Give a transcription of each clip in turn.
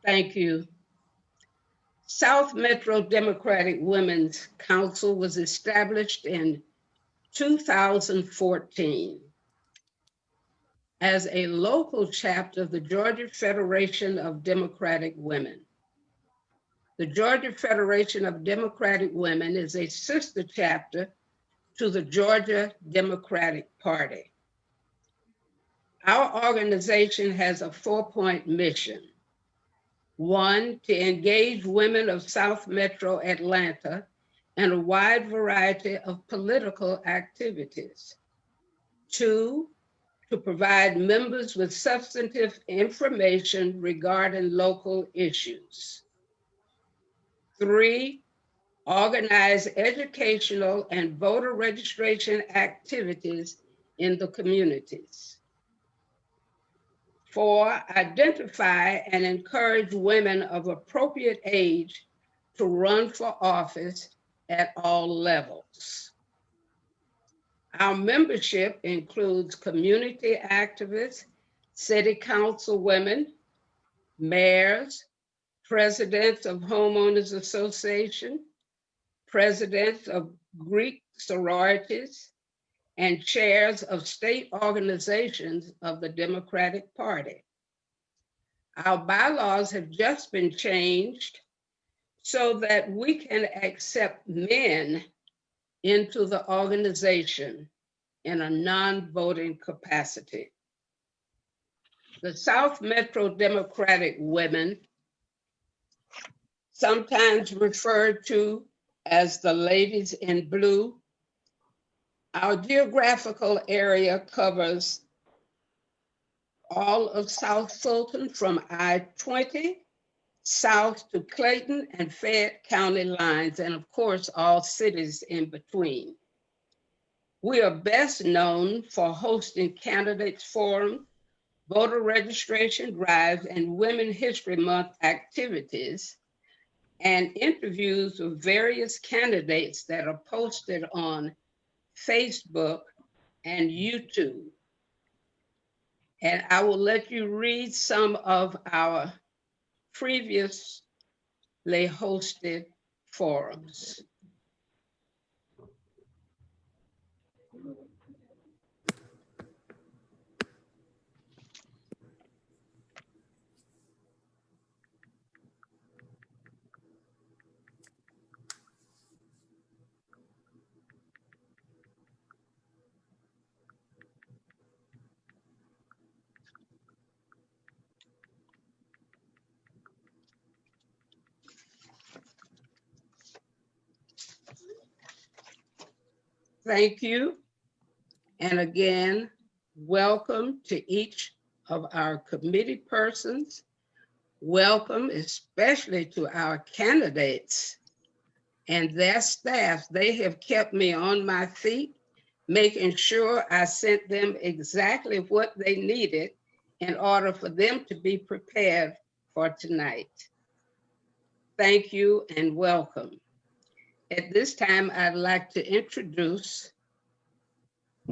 Thank you. South Metro Democratic Women's Council was established in 2014 as a local chapter of the Georgia Federation of Democratic Women. The Georgia Federation of Democratic Women is a sister chapter to the Georgia Democratic Party. Our organization has a 4-point mission. 1, to engage women of South Metro Atlanta in a wide variety of political activities. 2, to provide members with substantive information regarding local issues. 3, organize educational and voter registration activities in the communities. 4, identify and encourage women of appropriate age to run for office at all levels. Our membership includes community activists, city council women, mayors, presidents of homeowners association, presidents of Greek sororities, and chairs of state organizations of the Democratic Party. Our bylaws have just been changed so that we can accept men into the organization in a non-voting capacity. The South Metro Democratic Women, sometimes referred to as the Ladies in Blue, our geographical area covers all of South Fulton from I-20 south to Clayton and Fayette County lines, and of course, all cities in between. We are best known for hosting candidates forum, voter registration drives, and Women's History Month activities, and interviews with various candidates that are posted on Facebook and YouTube. And I will let you read some of our previously hosted forums. Thank you. And again, welcome to each of our committee persons. Welcome especially to our candidates and their staff. They have kept me on my feet, making sure I sent them exactly what they needed in order for them to be prepared for tonight. Thank you and welcome. At this time, I'd like to introduce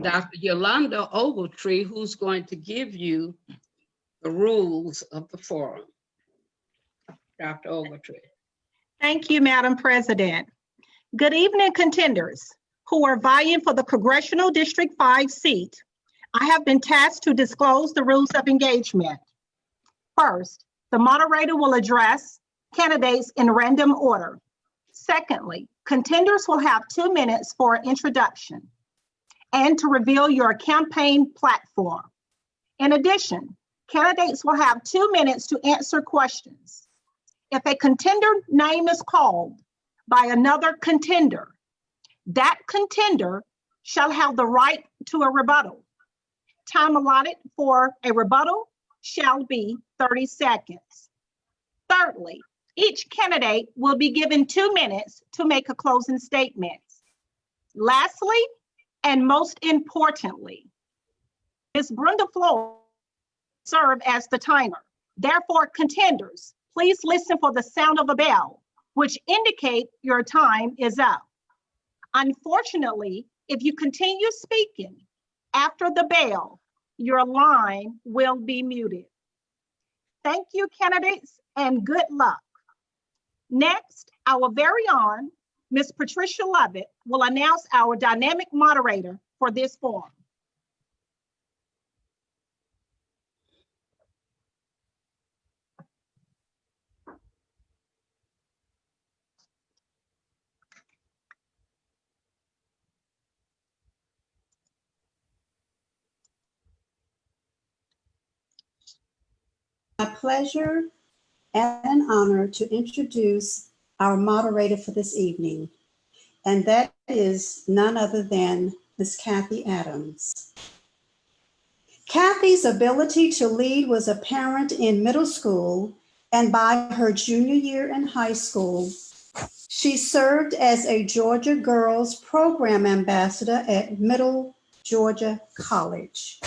Dr. Yolanda Ogletree, who's going to give you the rules of the forum. Dr. Ogletree. Thank you, Madam President. Good evening, contenders who are vying for the Congressional District 5 seat. I have been tasked to disclose the rules of engagement. First, the moderator will address candidates in random order. Secondly, contenders will have 2 minutes for an introduction and to reveal your campaign platform. In addition, candidates will have 2 minutes to answer questions. If a contender name is called by another contender, that contender shall have the right to a rebuttal. Time allotted for a rebuttal shall be 30 seconds. Thirdly, each candidate will be given 2 minutes to make a closing statement. Lastly, and most importantly, Ms. Brenda Floyd serve as the timer. Therefore, contenders, please listen for the sound of a bell, which indicate your time is up. Unfortunately, if you continue speaking after the bell, your line will be muted. Thank you, candidates, and good luck. Next, our very own Ms. Patricia Lovett will announce our dynamic moderator for this forum. My pleasure and an honor to introduce our moderator for this evening, and that is none other than Ms. Kathy Adams. Kathy's ability to lead was apparent in middle school, and by her junior year in high school, she served as a Georgia Girls Program Ambassador at Middle Georgia College.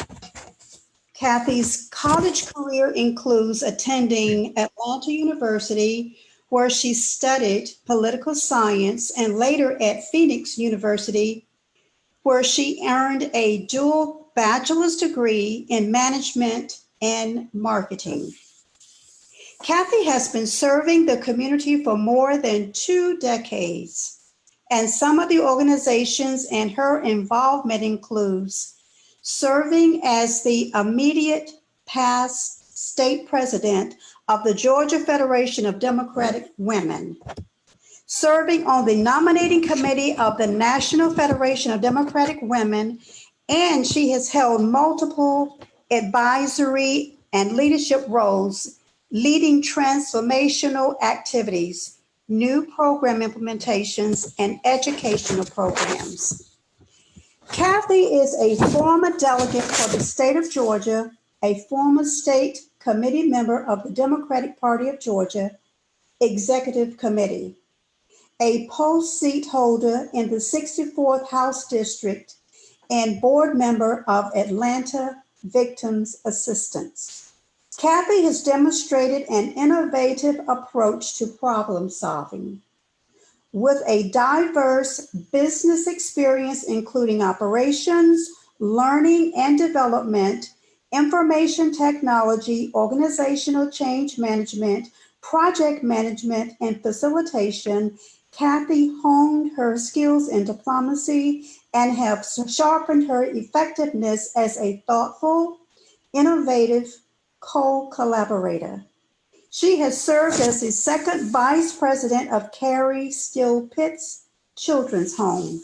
Kathy's college career includes attending Atlanta University, where she studied political science, and later at Phoenix University, where she earned a dual bachelor's degree in management and marketing. Kathy has been serving the community for more than 2 decades, and some of the organizations and her involvement includes serving as the immediate past state president of the Georgia Federation of Democratic Women, serving on the nominating committee of the National Federation of Democratic Women, and she has held multiple advisory and leadership roles, leading transformational activities, new program implementations, and educational programs. Kathy is a former delegate for the state of Georgia, a former state committee member of the Democratic Party of Georgia Executive Committee, a post seat holder in the 64th House District, and board member of Atlanta Victims Assistance. Kathy has demonstrated an innovative approach to problem solving, with a diverse business experience, including operations, learning and development, information technology, organizational change management, project management, and facilitation. Kathy honed her skills in diplomacy and have sharpened her effectiveness as a thoughtful, innovative co-collaborator. She has served as the second vice president of Carrie Still Pitts Children's Home,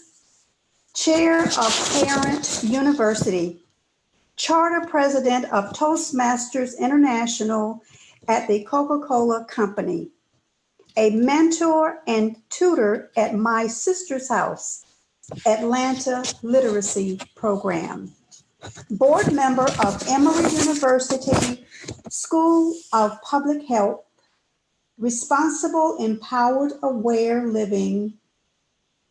chair of Parent University, charter president of Toastmasters International at the Coca-Cola Company, a mentor and tutor at My Sister's House, Atlanta Literacy Program, board member of Emory University School of Public Health, Responsible Empowered Aware Living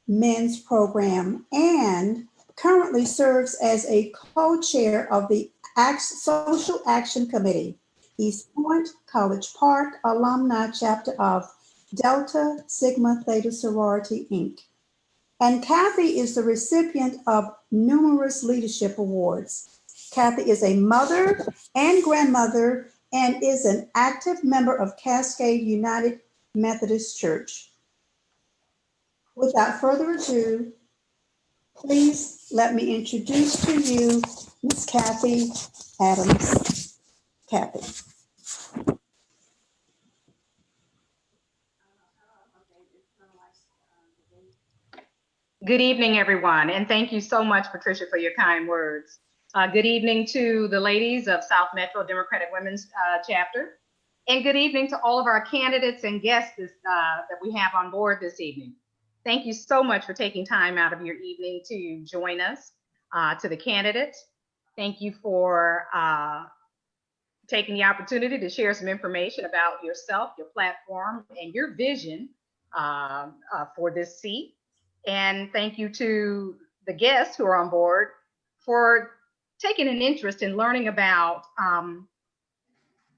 Men's Program, and currently serves as a co-chair of the Social Action Committee, East Point College Park alumni chapter of Delta Sigma Theta Sorority, Inc. And Kathy is the recipient of numerous leadership awards. Kathy is a mother and grandmother and is an active member of Cascade United Methodist Church. Without further ado, please let me introduce to you Ms. Kathy Adams. Kathy. Good evening, everyone, and thank you so much, Patricia, for your kind words. Good evening to the ladies of South Metro Democratic Women's Chapter, and good evening to all of our candidates and guests that we have on board this evening. Thank you so much for taking time out of your evening to join us. To the candidates, thank you for taking the opportunity to share some information about yourself, your platform, and your vision for this seat. And thank you to the guests who are on board for taking an interest in learning about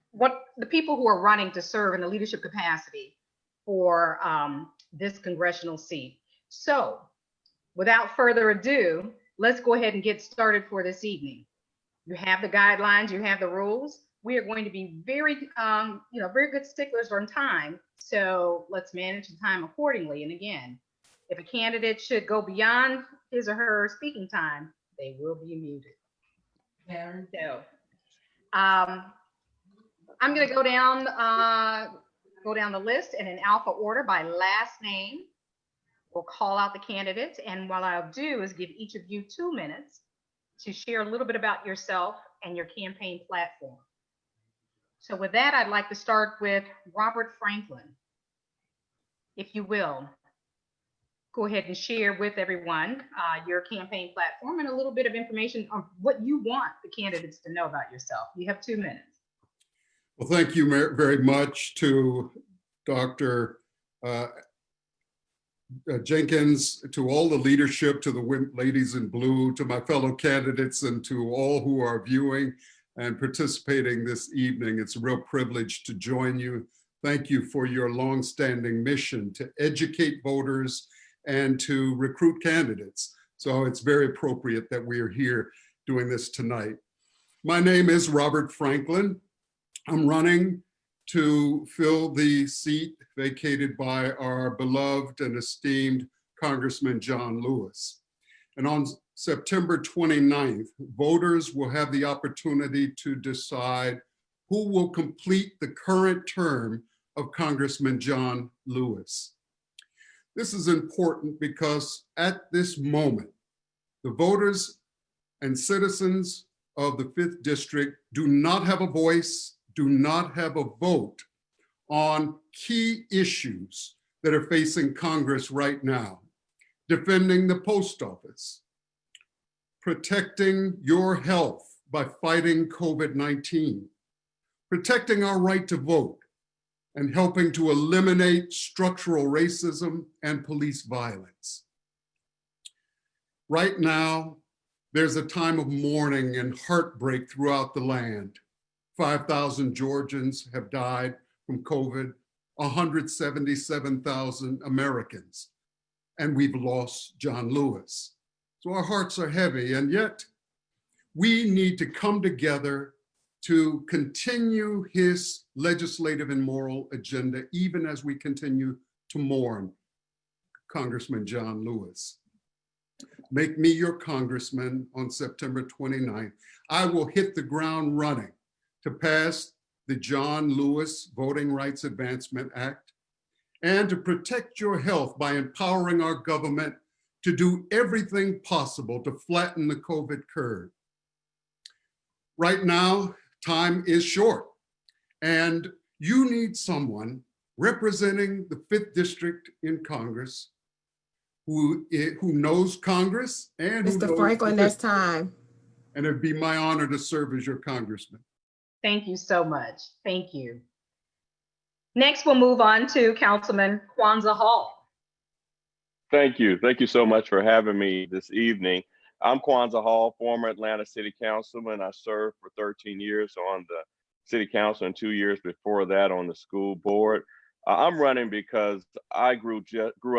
what the people who are running to serve in the leadership capacity for this congressional seat. So without further ado, let's go ahead and get started for this evening. You have the guidelines, you have the rules. we are going to be very, very good sticklers on time. So let's manage the time accordingly. And again, if a candidate should go beyond his or her speaking time, they will be muted. So I'm going to go down the list and in alpha order by last name. We'll call out the candidates, and what I'll do is give each of you 2 minutes to share a little bit about yourself and your campaign platform. So with that, I'd like to start with Robert Franklin. If you will, go ahead and share with everyone your campaign platform and a little bit of information on what you want the candidates to know about yourself. You have 2 minutes. Well, thank you very much to Dr. Jenkins, to all the leadership, to the ladies in blue, to my fellow candidates, and to all who are viewing and participating this evening. It's a real privilege to join you. Thank you for your longstanding mission to educate voters and to recruit candidates. So it's very appropriate that we are here doing this tonight. My name is Robert Franklin. I'm running to fill the seat vacated by our beloved and esteemed Congressman John Lewis. And on September 29th, voters will have the opportunity to decide who will complete the current term of Congressman John Lewis. This is important because at this moment, the voters and citizens of the 5th District do not have a voice, do not have a vote on key issues that are facing Congress right now. Defending the post office, protecting your health by fighting COVID-19, protecting our right to vote, and helping to eliminate structural racism and police violence. Right now, there's a time of mourning and heartbreak throughout the land. 5,000 Georgians have died from COVID, 177,000 Americans, and we've lost John Lewis. So our hearts are heavy, and yet we need to come together to continue his legislative and moral agenda, even as we continue to mourn Congressman John Lewis. Make me your congressman on September 29th. I will hit the ground running to pass the John Lewis Voting Rights Advancement Act and to protect your health by empowering our government to do everything possible to flatten the COVID curve. Right now, time is short, and you need someone representing the 5th District in Congress who knows Congress and who knows Mr. Franklin, that's time. And it'd be my honor to serve as your congressman. Thank you so much. Thank you. Next, we'll move on to Councilman Kwanzaa Hall. Thank you. Thank you so much for having me this evening. I'm Kwanzaa Hall, former Atlanta City Councilman. I served for 13 years on the City Council and 2 years before that on the school board. I'm running because I grew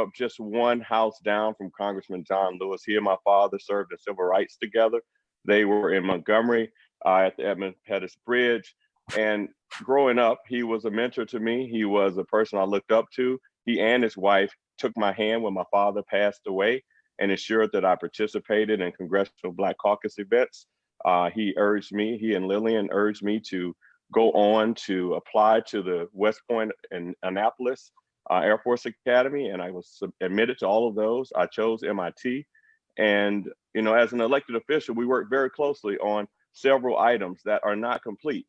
up just one house down from Congressman John Lewis. He and my father served in civil rights together. They were in Montgomery at the Edmund Pettus Bridge. And growing up, he was a mentor to me. He was a person I looked up to. He and his wife took my hand when my father passed away and ensured that I participated in Congressional Black Caucus events. He and Lillian urged me to go on to apply to the West Point and Annapolis Air Force Academy, and I was admitted to all of those. I chose MIT. And, as an elected official, we work very closely on several items that are not complete.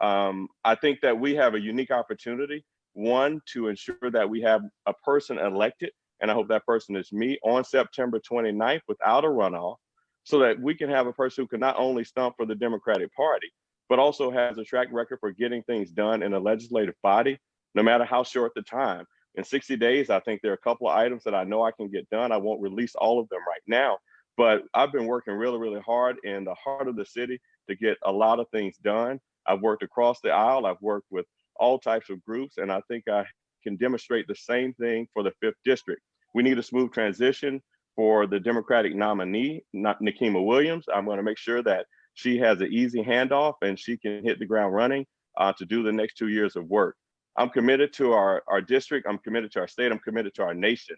I think that we have a unique opportunity, one, to ensure that we have a person elected, and I hope that person is me, on September 29th without a runoff, so that we can have a person who can not only stump for the Democratic Party, but also has a track record for getting things done in a legislative body, no matter how short the time. In 60 days, I think there are a couple of items that I know I can get done. I won't release all of them right now, but I've been working really, really hard in the heart of the city to get a lot of things done. I've worked across the aisle. I've worked with all types of groups, and I think I can demonstrate the same thing for the 5th District. We need a smooth transition for the Democratic nominee, Nikema Williams. I'm going to make sure that She has an easy handoff and she can hit the ground running to do the next 2 years of work. I'm committed to our district. I'm committed to our state. I'm committed to our nation.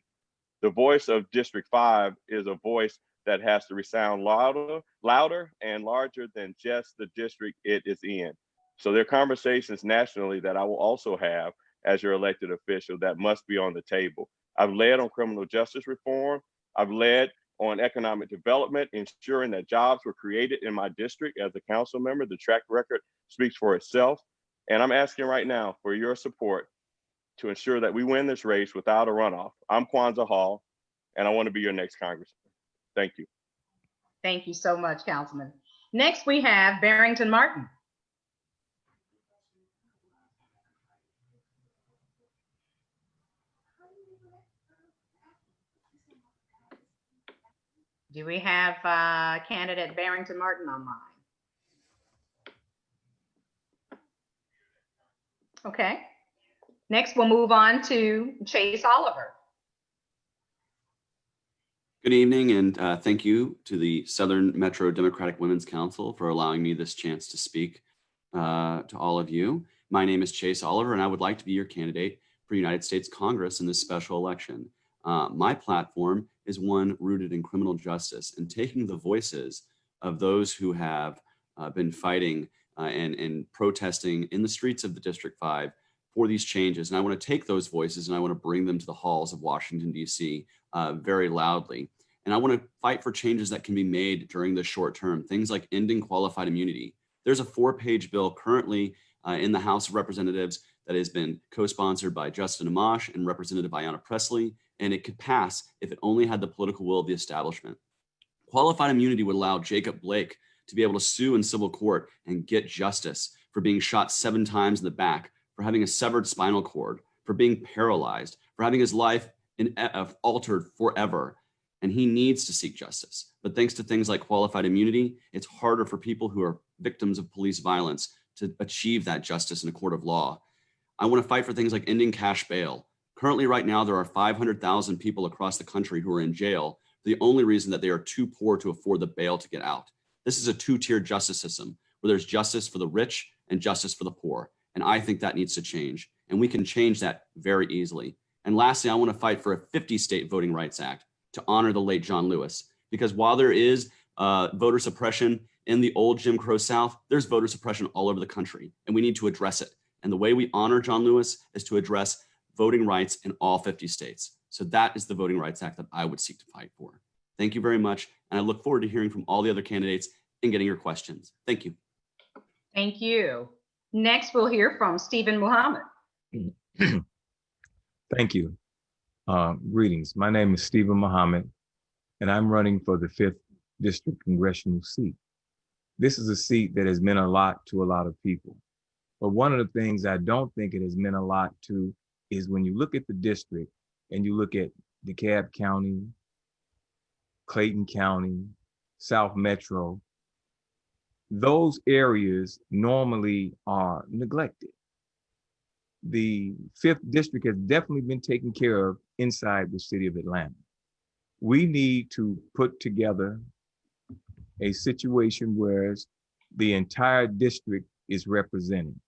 The voice of District 5 is a voice that has to resound louder and larger than just the district it is in. So there are conversations nationally that I will also have as your elected official that must be on the table. I've led on criminal justice reform. I've led on economic development, ensuring that jobs were created in my district as a council member. The track record speaks for itself. And I'm asking right now for your support to ensure that we win this race without a runoff. I'm Kwanzaa Hall, and I want to be your next congressman. Thank you. Thank you so much, Councilman. Next, we have Barrington Martin. Do we have candidate Barrington Martin online? Okay. Next, we'll move on to Chase Oliver. Good evening, and thank you to the Southern Metro Democratic Women's Council for allowing me this chance to speak to all of you. My name is Chase Oliver, and I would like to be your candidate for United States Congress in this special election. My platform is one rooted in criminal justice and taking the voices of those who have been fighting and protesting in the streets of the District 5 for these changes. And I want to take those voices and I want to bring them to the halls of Washington, D.C. Very loudly. And I want to fight for changes that can be made during the short term, things like ending qualified immunity. There's a 4-page bill currently in the House of Representatives that has been co-sponsored by Justin Amash and Representative Ayanna Pressley, and it could pass if it only had the political will of the establishment. Qualified immunity would allow Jacob Blake to be able to sue in civil court and get justice for being shot 7 times in the back, for having a severed spinal cord, for being paralyzed, for having his life altered forever. And he needs to seek justice. But thanks to things like qualified immunity, it's harder for people who are victims of police violence to achieve that justice in a court of law. I want to fight for things like ending cash bail. Currently, right now, there are 500,000 people across the country who are in jail for the only reason that they are too poor to afford the bail to get out. This is a 2-tiered justice system where there's justice for the rich and justice for the poor. And I think that needs to change. And we can change that very easily. And lastly, I want to fight for a 50-state Voting Rights Act to honor the late John Lewis. Because while there is voter suppression in the old Jim Crow South, there's voter suppression all over the country. And we need to address it. And the way we honor John Lewis is to address voting rights in all 50 states. So that is the Voting Rights Act that I would seek to fight for. Thank you very much. And I look forward to hearing from all the other candidates and getting your questions. Thank you. Thank you. Next, we'll hear from Stephen Muhammad. Thank you. Greetings. My name is Stephen Muhammad, and I'm running for the 5th District Congressional seat. This is a seat that has meant a lot to a lot of people. But one of the things I don't think it has meant a lot to is when you look at the district and you look at DeKalb County, Clayton County, South Metro, those areas normally are neglected. The 5th District has definitely been taken care of inside the city of Atlanta. We need to put together a situation where the entire district is represented.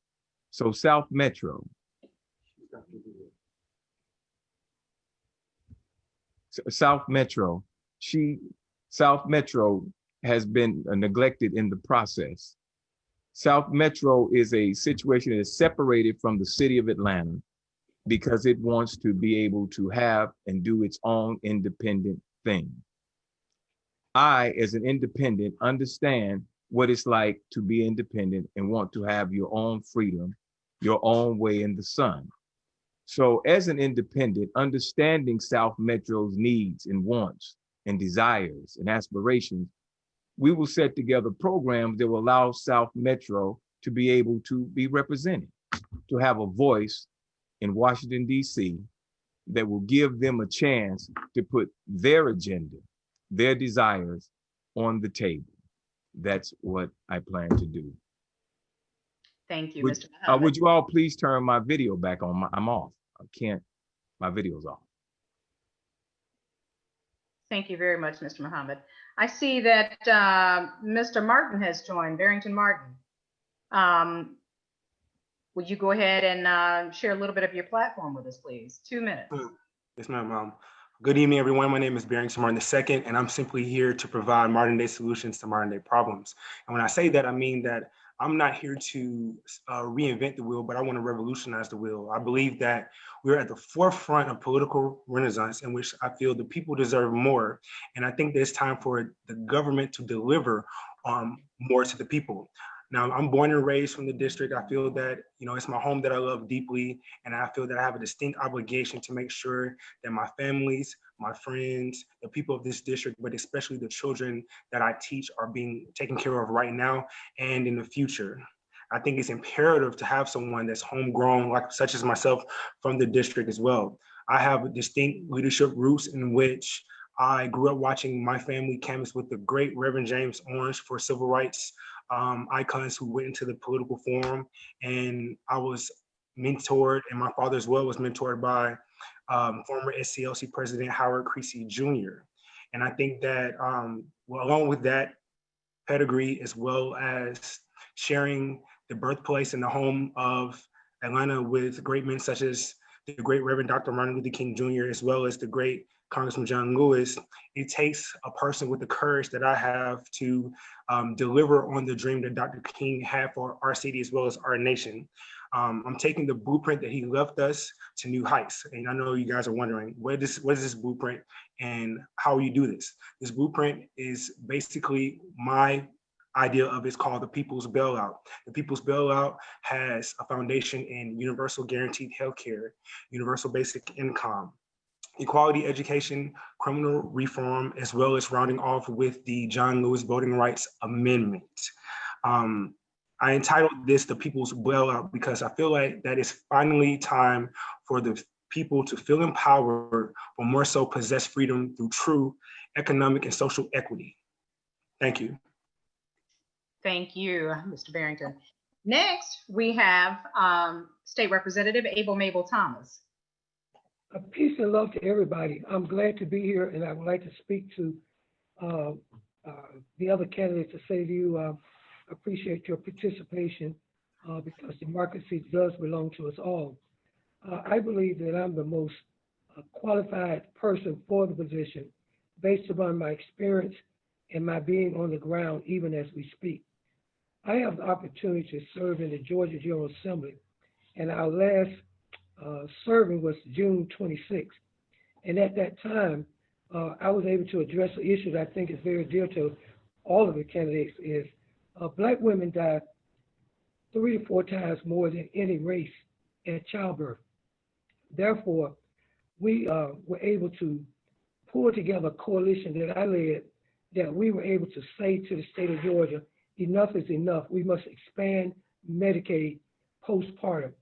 So South Metro, South Metro has been neglected in the process. South Metro is a situation that is separated from the city of Atlanta because it wants to be able to have and do its own independent thing. I, as an independent, understand what it's like to be independent and want to have your own freedom, your own way in the sun. So as an independent, understanding South Metro's needs and wants and desires and aspirations, we will set together programs that will allow South Metro to be able to be represented, to have a voice in Washington, D.C. that will give them a chance to put their agenda, their desires on the table. That's what I plan to do. Thank you, Mr. Muhammad. Would you all please turn my video back on? I'm off. I can't, my video's off. Thank you very much, Mr. Muhammad. I see that Mr. Martin has joined, Barrington Martin. Would you go ahead and share a little bit of your platform with us, please? 2 minutes. Yes, ma'am. Good evening, everyone. My name is Barrington Martin II, and I'm simply here to provide modern day solutions to modern day problems. And when I say that, I mean that I'm not here to reinvent the wheel, but I want to revolutionize the wheel. I believe that we're at the forefront of political renaissance in which I feel the people deserve more. And I think that it's time for the government to deliver more to the people. Now, I'm born and raised from the district. I feel that, it's my home that I love deeply. And I feel that I have a distinct obligation to make sure that my families, my friends, the people of this district, but especially the children that I teach are being taken care of right now and in the future. I think it's imperative to have someone that's homegrown, such as myself, from the district as well. I have distinct leadership roots in which I grew up watching my family canvass with the great Reverend James Orange for civil rights icons who went into the political forum. And I was mentored, and my father as well was mentored by former SCLC President Howard Creasy Jr. And I think that along with that pedigree, as well as sharing the birthplace and the home of Atlanta with great men such as the great Reverend Dr. Martin Luther King Jr., as well as the great Congressman John Lewis, it takes a person with the courage that I have to deliver on the dream that Dr. King had for our city as well as our nation. I'm taking the blueprint that he left us to new heights. And I know you guys are wondering, what is this blueprint and how you do this? This blueprint is basically my idea of it's called the People's Bailout. The People's Bailout has a foundation in universal guaranteed healthcare, universal basic income, equality education, criminal reform, as well as rounding off with the John Lewis Voting Rights Amendment. I entitled this the People's Bailout because I feel like that it's finally time for the people to feel empowered, or more so possess freedom through true economic and social equity. Thank you. Thank you, Mr. Barrington. Next, we have State Representative Abel Mabel Thomas. Peace and love to everybody. I'm glad to be here, and I would like to speak to the other candidates to say to you, appreciate your participation because democracy does belong to us all. I believe that I'm the most qualified person for the position based upon my experience and my being on the ground even as we speak. I have the opportunity to serve in the Georgia General Assembly, and our last serving was June 26th. And at that time, I was able to address an issue that I think is very dear to all of the candidates is Black women die 3 to 4 times more than any race at childbirth. Therefore, we were able to pull together a coalition that I led that we were able to say to the state of Georgia, enough is enough. We must expand Medicaid postpartum.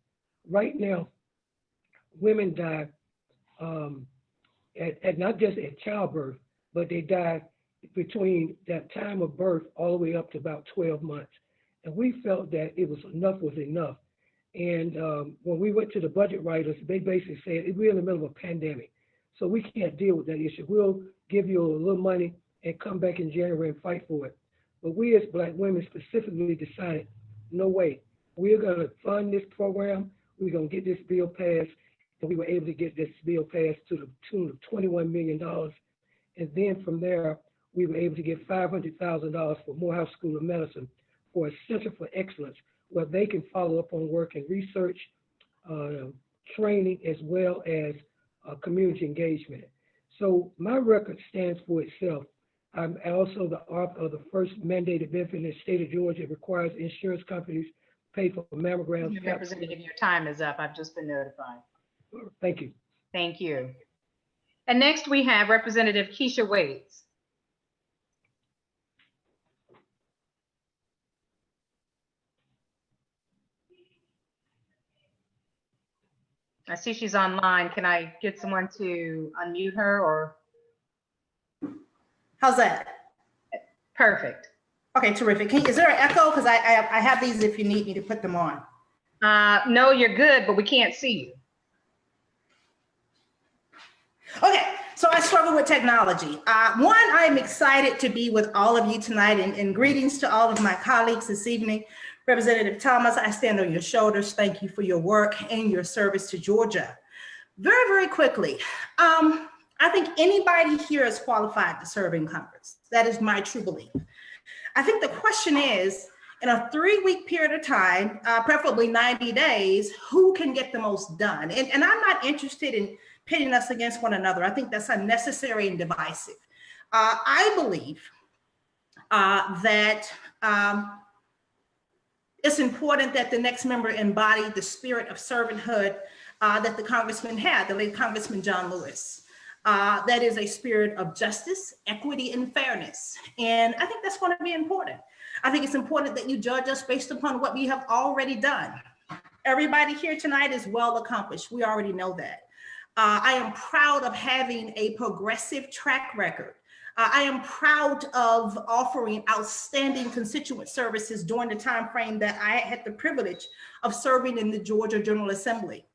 Right now, women die at not just at childbirth, but they die between that time of birth all the way up to about 12 months. And we felt that it was enough. And when we went to the budget writers, they basically said, we're in the middle of a pandemic, so we can't deal with that issue. We'll give you a little money and come back in January and fight for it. But we as Black women specifically decided, no way, we're gonna fund this program, we're gonna get this bill passed, and we were able to get this bill passed to the tune of $21 million. And then from there, we were able to get $500,000 for Morehouse School of Medicine for a Center for Excellence, where they can follow up on work and research, training, as well as community engagement. So my record stands for itself. I'm also the author of the first mandated benefit in the state of Georgia. It requires insurance companies pay for mammograms. Representative, your time is up. I've just been notified. Thank you. Thank you. And next we have Representative Keisha Wades. I see she's online. Can I get someone to unmute her or? How's that? Perfect. Okay, terrific. Is there an echo? Because I have these if you need me to put them on. No, you're good, but we can't see you. Okay, So I struggle with technology. One, I am excited to be with all of you tonight, and greetings to all of my colleagues this evening. Representative Thomas, I stand on your shoulders. Thank you for your work and your service to Georgia. Very, very quickly, I think anybody here is qualified to serve in Congress. That is my true belief. I think the question is, in a 3-week period of time, preferably 90 days, who can get the most done? And I'm not interested in pitting us against one another. I think that's unnecessary and divisive. I believe that it's important that the next member embody the spirit of servanthood that the congressman had, the late Congressman John Lewis. That is a spirit of justice, equity, and fairness. And I think that's going to be important. I think it's important that you judge us based upon what we have already done. Everybody here tonight is well accomplished. We already know that. I am proud of having a progressive track record. I am proud of offering outstanding constituent services during the time frame that I had the privilege of serving in the Georgia General Assembly.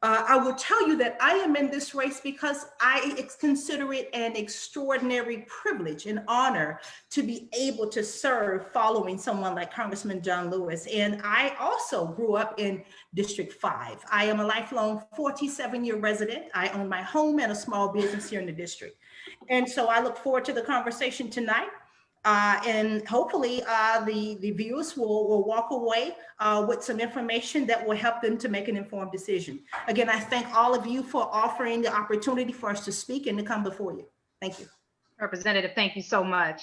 I will tell you that I am in this race because I consider it an extraordinary privilege and honor to be able to serve following someone like Congressman John Lewis. And I also grew up in District 5. I am a lifelong 47-year resident. I own my home and a small business here in the district. And so I look forward to the conversation tonight. And hopefully the viewers will walk away with some information that will help them to make an informed decision. Again, I thank all of you for offering the opportunity for us to speak and to come before you. Thank you. Representative, thank you so much.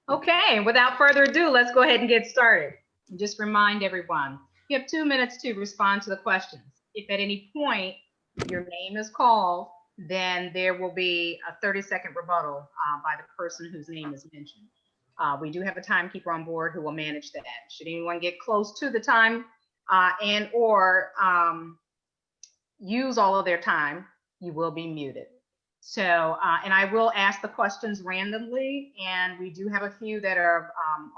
Okay, without further ado, let's go ahead and get started. Just remind everyone, you have 2 minutes to respond to the questions. If at any point your name is called, then there will be a 30-second rebuttal by the person whose name is mentioned. We do have a timekeeper on board who will manage that. Should anyone get close to the time and or use all of their time, you will be muted. So, and I will ask the questions randomly, and we do have a few that are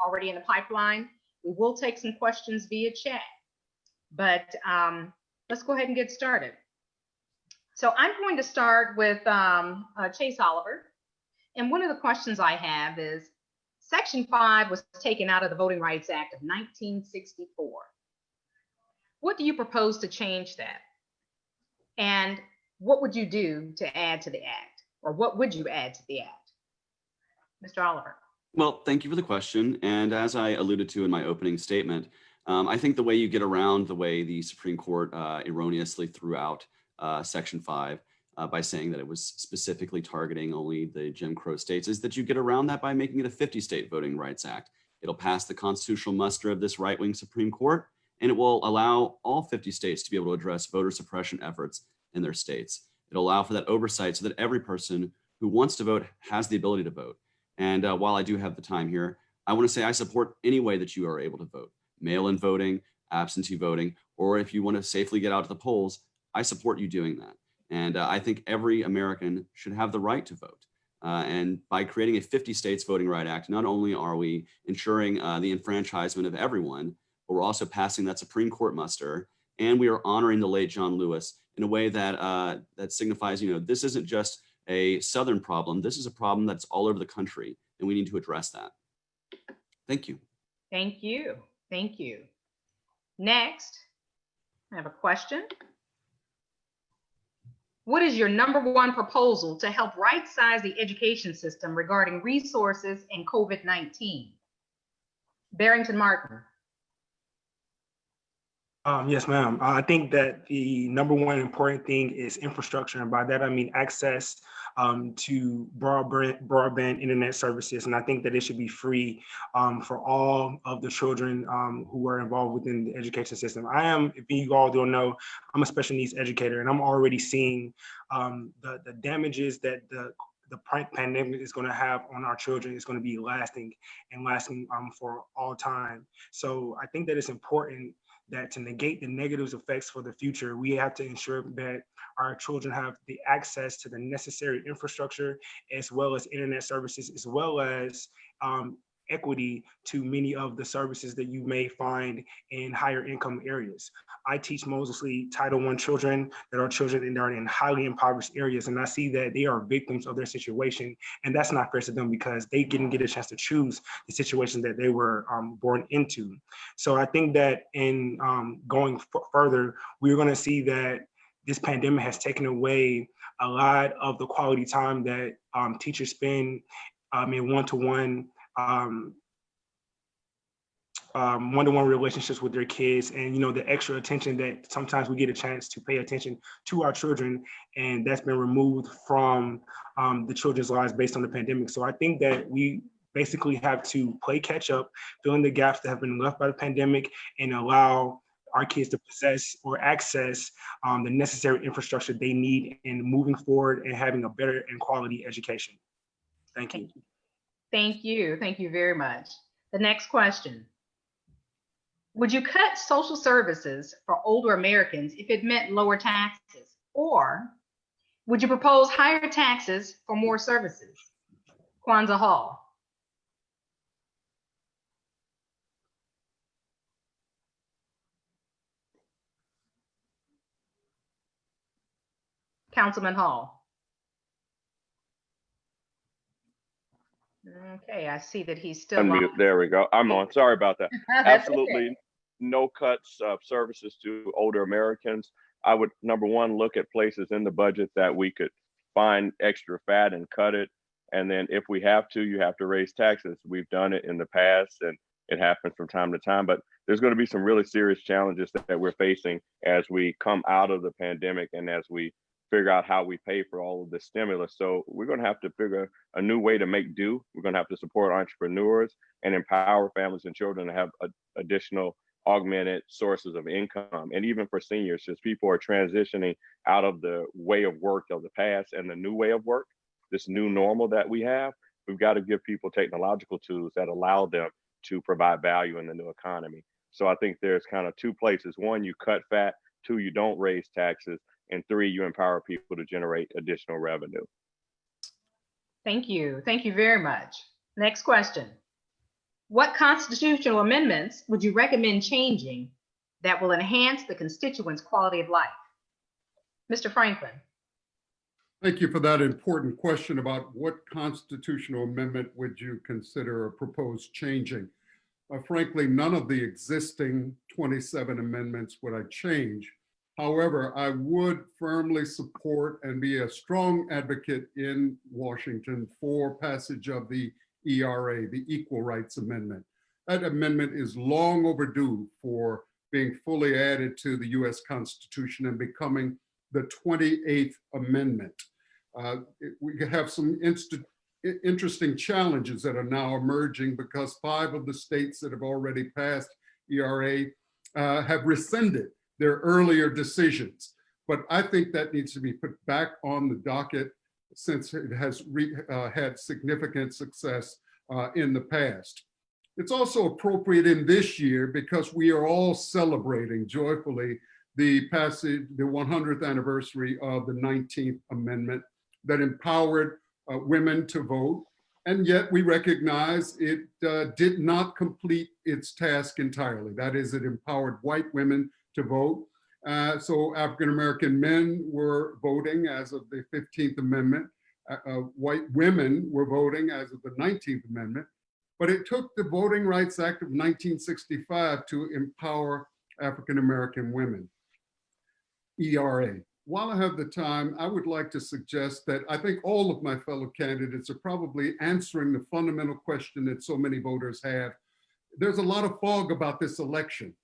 already in the pipeline. We will take some questions via chat, but let's go ahead and get started. So I'm going to start with Chase Oliver. And one of the questions I have is, Section 5 was taken out of the Voting Rights Act of 1964. What do you propose to change that? And what would you do to add to the act? Or what would you add to the act? Mr. Oliver. Well, thank you for the question. And as I alluded to in my opening statement, I think the way you get around the way the Supreme Court erroneously threw out Section 5 by saying that it was specifically targeting only the Jim Crow states is that you get around that by making it a 50-state Voting Rights Act. It'll pass the constitutional muster of this right-wing Supreme Court, and it will allow all 50 states to be able to address voter suppression efforts in their states. It'll allow for that oversight so that every person who wants to vote has the ability to vote. And while I do have the time here, I want to say I support any way that you are able to vote. Mail-in voting, absentee voting, or if you want to safely get out to the polls, I support you doing that. And I think every American should have the right to vote. And by creating a 50 states Voting Rights Act, not only are we ensuring the enfranchisement of everyone, but we're also passing that Supreme Court muster, and we are honoring the late John Lewis in a way that that signifies, you know, this isn't just a Southern problem. This is a problem that's all over the country, and we need to address that. Thank you. Thank you. Thank you. Next, I have a question. What is your #1 proposal to help right-size the education system regarding resources and COVID-19? Barrington Martin. Yes, ma'am. I think that the #1 important thing is infrastructure. And by that, I mean access to broadband internet services. And I think that it should be free for all of the children who are involved within the education system. I am, if you all don't know, I'm a special needs educator, and I'm already seeing the damages that the pandemic is going to have on our children is going to be lasting for all time. So I think that it's important that to negate the negative effects for the future, we have to ensure that our children have the access to the necessary infrastructure, as well as internet services, as well as equity to many of the services that you may find in higher income areas. I teach mostly Title I children that are children that are in highly impoverished areas, and I see that they are victims of their situation, and that's not fair to them because they didn't get a chance to choose the situation that they were born into. So I think that in going further, we're going to see that this pandemic has taken away a lot of the quality time that teachers spend in one-to-one relationships with their kids, and the extra attention that sometimes we get a chance to pay attention to our children, and that's been removed from the children's lives based on the pandemic. So I think that we basically have to play catch up, fill in the gaps that have been left by the pandemic, and allow our kids to possess or access the necessary infrastructure they need in moving forward and having a better and quality education. Thank you. Thank you. Thank you very much. The next question. Would you cut social services for older Americans if it meant lower taxes? Or would you propose higher taxes for more services? Kwanzaa Hall. Councilman Hall. Okay, I see that he's still Unmute. on. There we go. I'm on. Sorry about that. That's Absolutely okay. no cuts of services to older Americans. I would, number one, look at places in the budget that we could find extra fat and cut it. And then if we have to, you have to raise taxes. We've done it in the past and it happens from time to time, but there's going to be some really serious challenges that we're facing as we come out of the pandemic and as we figure out how we pay for all of the stimulus. So we're going to have to figure a new way to make do. We're going to have to support entrepreneurs and empower families and children to have additional augmented sources of income. And even for seniors, as people are transitioning out of the way of work of the past and the new way of work, this new normal that we have, we've got to give people technological tools that allow them to provide value in the new economy. So I think there's kind of two places. One, you cut fat. Two, you don't raise taxes. And three, you empower people to generate additional revenue. Thank you. Thank you very much. Next question. What constitutional amendments would you recommend changing that will enhance the constituents' quality of life? Mr. Franklin. Thank you for that important question about what constitutional amendment would you consider or propose changing. Frankly, none of the existing 27 amendments would I change. However, I would firmly support and be a strong advocate in Washington for passage of the ERA, the Equal Rights Amendment. That amendment is long overdue for being fully added to the US Constitution and becoming the 28th Amendment. We have some interesting challenges that are now emerging because 5 of the states that have already passed ERA have rescinded their earlier decisions. But I think that needs to be put back on the docket since it has had significant success in the past. It's also appropriate in this year because we are all celebrating joyfully the passage, the 100th anniversary of the 19th Amendment that empowered women to vote. And yet we recognize it did not complete its task entirely. That is, it empowered white women to vote. So African-American men were voting as of the 15th Amendment. White women were voting as of the 19th Amendment. But it took the Voting Rights Act of 1965 to empower African-American women. ERA. While I have the time, I would like to suggest that I think all of my fellow candidates are probably answering the fundamental question that so many voters have. There's a lot of fog about this election.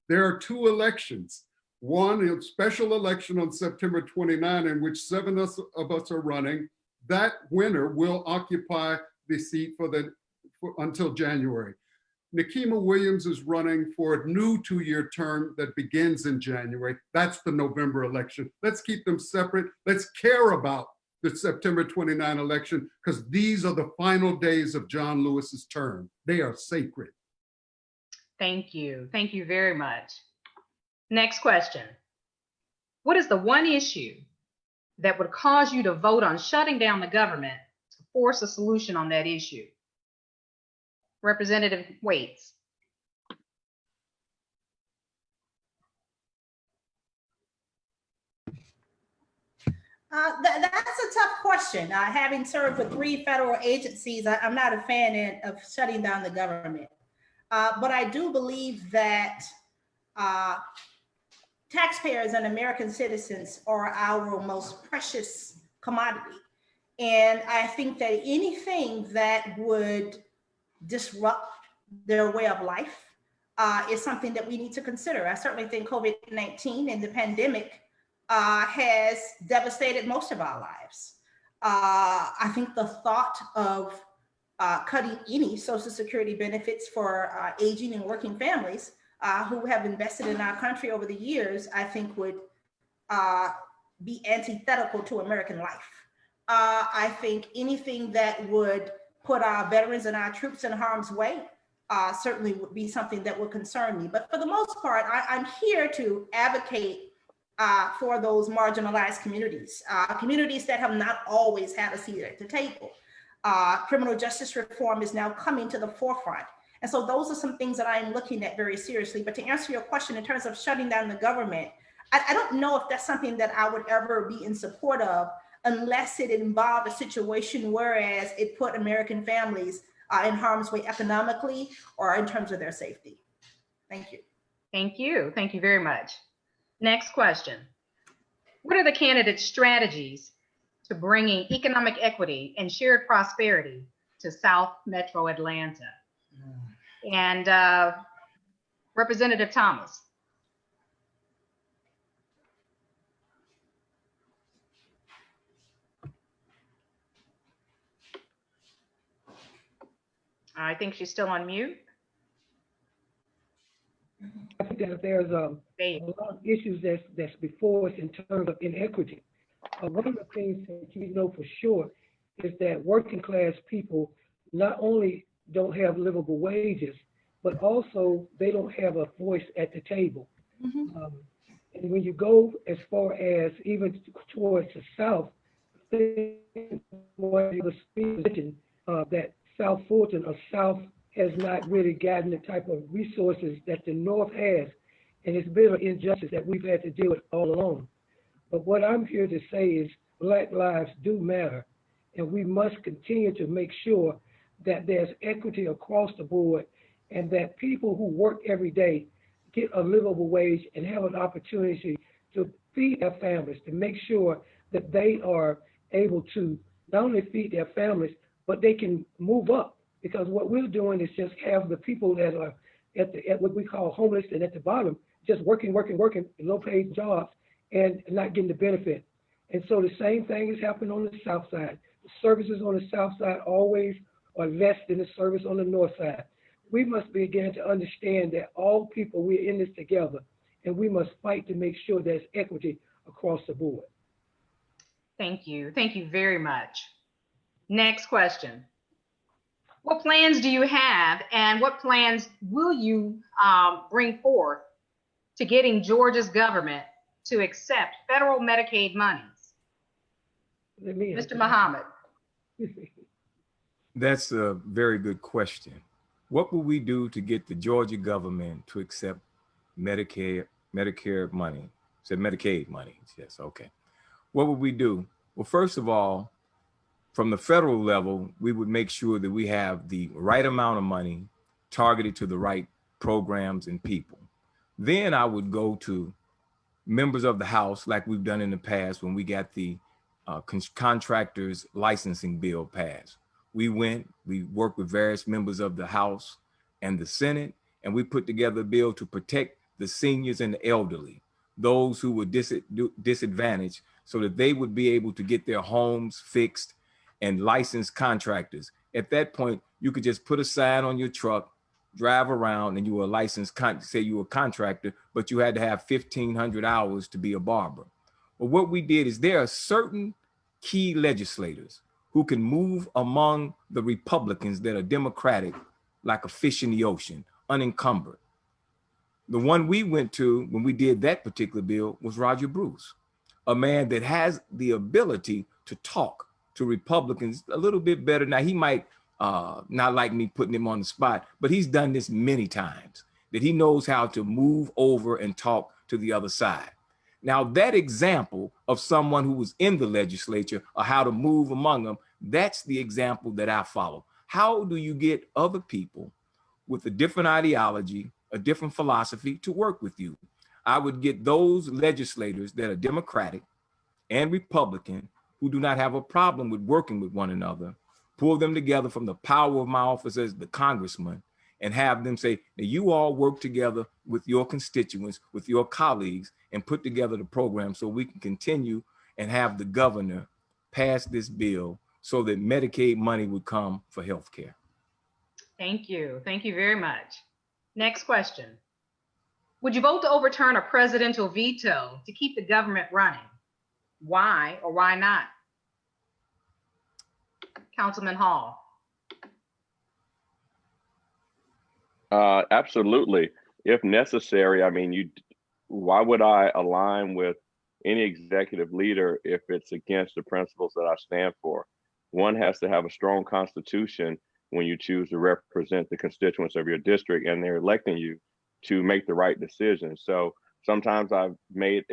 There are 2 elections. One, a special election on September 29, in which 7 of us are running. That winner will occupy the seat until January. Nikema Williams is running for a new 2-year term that begins in January. That's the November election. Let's keep them separate. Let's care about the September 29 election because these are the final days of John Lewis's term. They are sacred. Thank you. Thank you very much. Next question. What is the one issue that would cause you to vote on shutting down the government to force a solution on that issue? Representative Waits. That's a tough question. Having served with 3 federal agencies, I'm not a fan of shutting down the government. But I do believe that taxpayers and American citizens are our most precious commodity. And I think that anything that would disrupt their way of life is something that we need to consider. I certainly think COVID-19 and the pandemic has devastated most of our lives. I think the thought of cutting any Social Security benefits for aging and working families who have invested in our country over the years, I think would be antithetical to American life. I think anything that would put our veterans and our troops in harm's way certainly would be something that would concern me. But for the most part, I'm here to advocate for those marginalized communities, communities that have not always had a seat at the table. Criminal justice reform is now coming to the forefront. And so those are some things that I'm looking at very seriously. But to answer your question in terms of shutting down the government, I don't know if that's something that I would ever be in support of unless it involved a situation whereas it put American families in harm's way economically or in terms of their safety. Thank you. Thank you. Thank you very much. Next question. What are the candidates' strategies to bringing economic equity and shared prosperity to South Metro Atlanta? And Representative Thomas. I think she's still on mute. I think that there's a lot of issues that's before us in terms of inequity. One of the things that we know for sure is that working class people not only don't have livable wages, but also they don't have a voice at the table. And when you go as far as even towards the South, that South Fulton or South has not really gotten the type of resources that the North has. And it's been an injustice that we've had to deal with all along. But what I'm here to say is Black lives do matter. And we must continue to make sure that there's equity across the board and that people who work every day get a livable wage and have an opportunity to feed their families, to make sure that they are able to not only feed their families, but they can move up. Because what we're doing is just have the people that are at what we call homeless and at the bottom, just working, low paid jobs and not getting the benefit. And so the same thing is happening on the South side. The services on the South side always are less than the service on the North side. We must begin to understand that all people, we're in this together, and we must fight to make sure there's equity across the board. Thank you. Thank you very much. Next question. What plans do you have and what plans will you bring forth to getting Georgia's government to accept federal Medicaid monies? Mr. Muhammad. That's a very good question. What will we do to get the Georgia government to accept Medicare money? Said Medicaid money. Yes, okay. What would we do? Well, first of all, from the federal level, we would make sure that we have the right amount of money targeted to the right programs and people. Then I would go to members of the House, like we've done in the past when we got the contractors licensing bill passed. We worked with various members of the House and the Senate, and we put together a bill to protect the seniors and the elderly, those who were disadvantaged, so that they would be able to get their homes fixed and licensed contractors. At that point, you could just put a sign on your truck, drive around, and you were a licensed, say you were a contractor, but you had to have 1,500 hours to be a barber. Well, what we did is there are certain key legislators who can move among the Republicans that are Democratic like a fish in the ocean, unencumbered. The one we went to when we did that particular bill was Roger Bruce, a man that has the ability to talk to Republicans a little bit better. Now, he might Not like me putting him on the spot, but he's done this many times, that he knows how to move over and talk to the other side. Now, that example of someone who was in the legislature or how to move among them, that's the example that I follow. How do you get other people with a different ideology, a different philosophy to work with you? I would get those legislators that are Democratic and Republican who do not have a problem with working with one another, pull them together from the power of my office as the congressman, and have them say, now you all work together with your constituents, with your colleagues, and put together the program so we can continue and have the governor pass this bill so that Medicaid money would come for healthcare. Thank you. Thank you very much. Next question. Would you vote to overturn a presidential veto to keep the government running? Why or why not? Councilman Hall. Absolutely. If necessary, I mean, why would I align with any executive leader if it's against the principles that I stand for? One has to have a strong constitution when you choose to represent the constituents of your district and they're electing you to make the right decision. So sometimes I've made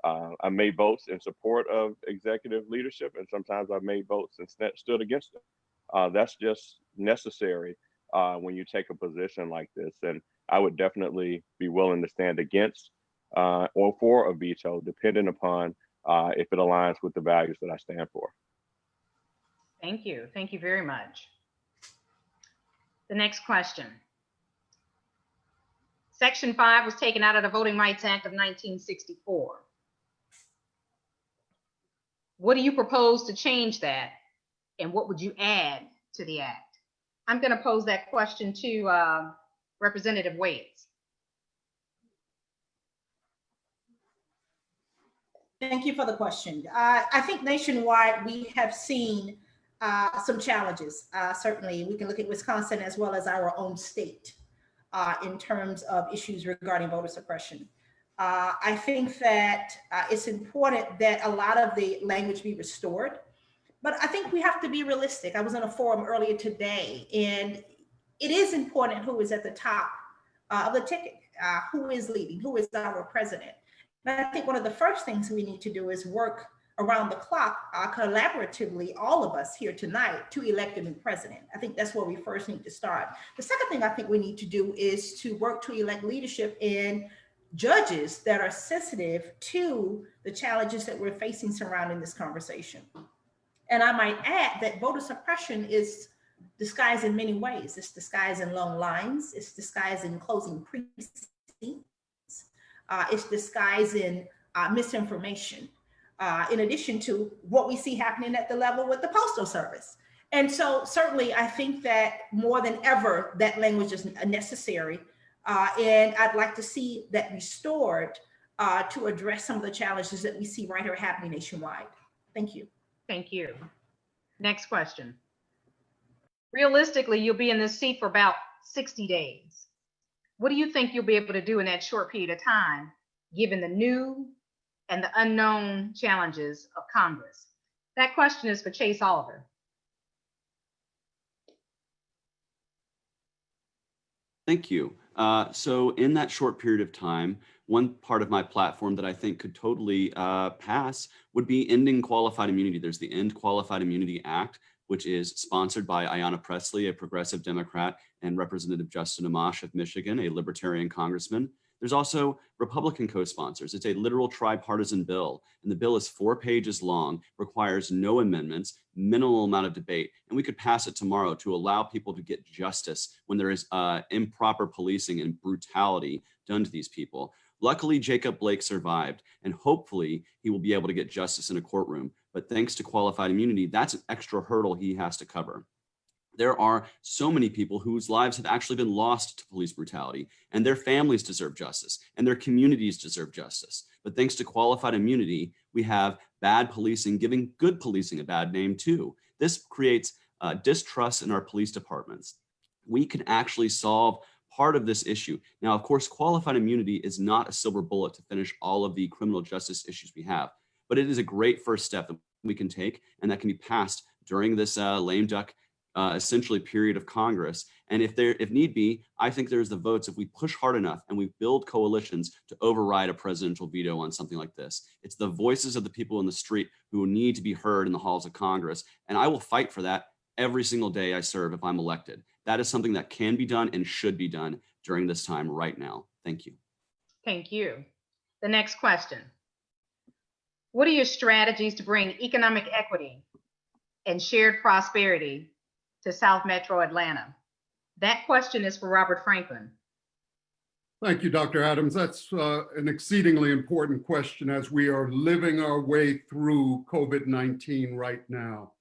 I made votes in support of executive leadership, and sometimes I've made votes and stood against it. That's just necessary when you take a position like this. And I would definitely be willing to stand against or for a veto, depending upon if it aligns with the values that I stand for. Thank you. Thank you very much. The next question. Section 5 was taken out of the Voting Rights Act of 1964. What do you propose to change that? And what would you add to the act? I'm going to pose that question to Representative Waits. Thank you for the question. I think nationwide we have seen some challenges. Certainly, we can look at Wisconsin as well as our own state in terms of issues regarding voter suppression. I think that it's important that a lot of the language be restored, but I think we have to be realistic. I was in a forum earlier today, and it is important who is at the top of the ticket, who is leading, who is our president. But I think one of the first things we need to do is work around the clock, collaboratively, all of us here tonight, to elect a new president. I think that's where we first need to start. The second thing I think we need to do is to work to elect leadership in judges that are sensitive to the challenges that we're facing surrounding this conversation. And I might add that voter suppression is disguised in many ways. It's disguised in long lines. It's disguised in closing precincts. It's disguised in misinformation, in addition to what we see happening at the level with the Postal Service. And so certainly I think that more than ever, that language is necessary. And I'd like to see that restored to address some of the challenges that we see right here happening nationwide. Thank you. Thank you. Next question. Realistically, you'll be in this seat for about 60 days. What do you think you'll be able to do in that short period of time, given the new and the unknown challenges of Congress? That question is for Chase Oliver. Thank you. So in that short period of time, one part of my platform that I think could totally pass would be ending qualified immunity. There's the End Qualified Immunity Act, which is sponsored by Ayanna Pressley, a progressive Democrat, and Representative Justin Amash of Michigan, a libertarian congressman. There's also Republican co-sponsors. It's a literal tripartisan bill, and the bill is 4 pages long, requires no amendments, minimal amount of debate, and we could pass it tomorrow to allow people to get justice when there is improper policing and brutality done to these people. Luckily, Jacob Blake survived, and hopefully he will be able to get justice in a courtroom. But thanks to qualified immunity, that's an extra hurdle he has to cover. There are so many people whose lives have actually been lost to police brutality, and their families deserve justice, and their communities deserve justice. But thanks to qualified immunity, we have bad policing giving good policing a bad name too. This creates distrust in our police departments. We can actually solve part of this issue. Now, of course, qualified immunity is not a silver bullet to finish all of the criminal justice issues we have, but it is a great first step that we can take, and that can be passed during this lame duck essentially period of Congress. And if need be, I think there's the votes if we push hard enough and we build coalitions to override a presidential veto on something like this. It's the voices of the people in the street who need to be heard in the halls of Congress. And I will fight for that every single day I serve if I'm elected. That is something that can be done and should be done during this time right now. Thank you. Thank you. The next question. What are your strategies to bring economic equity and shared prosperity to South Metro Atlanta? That question is for Robert Franklin. Thank you, Dr. Adams. That's an exceedingly important question as we are living our way through COVID-19 right now.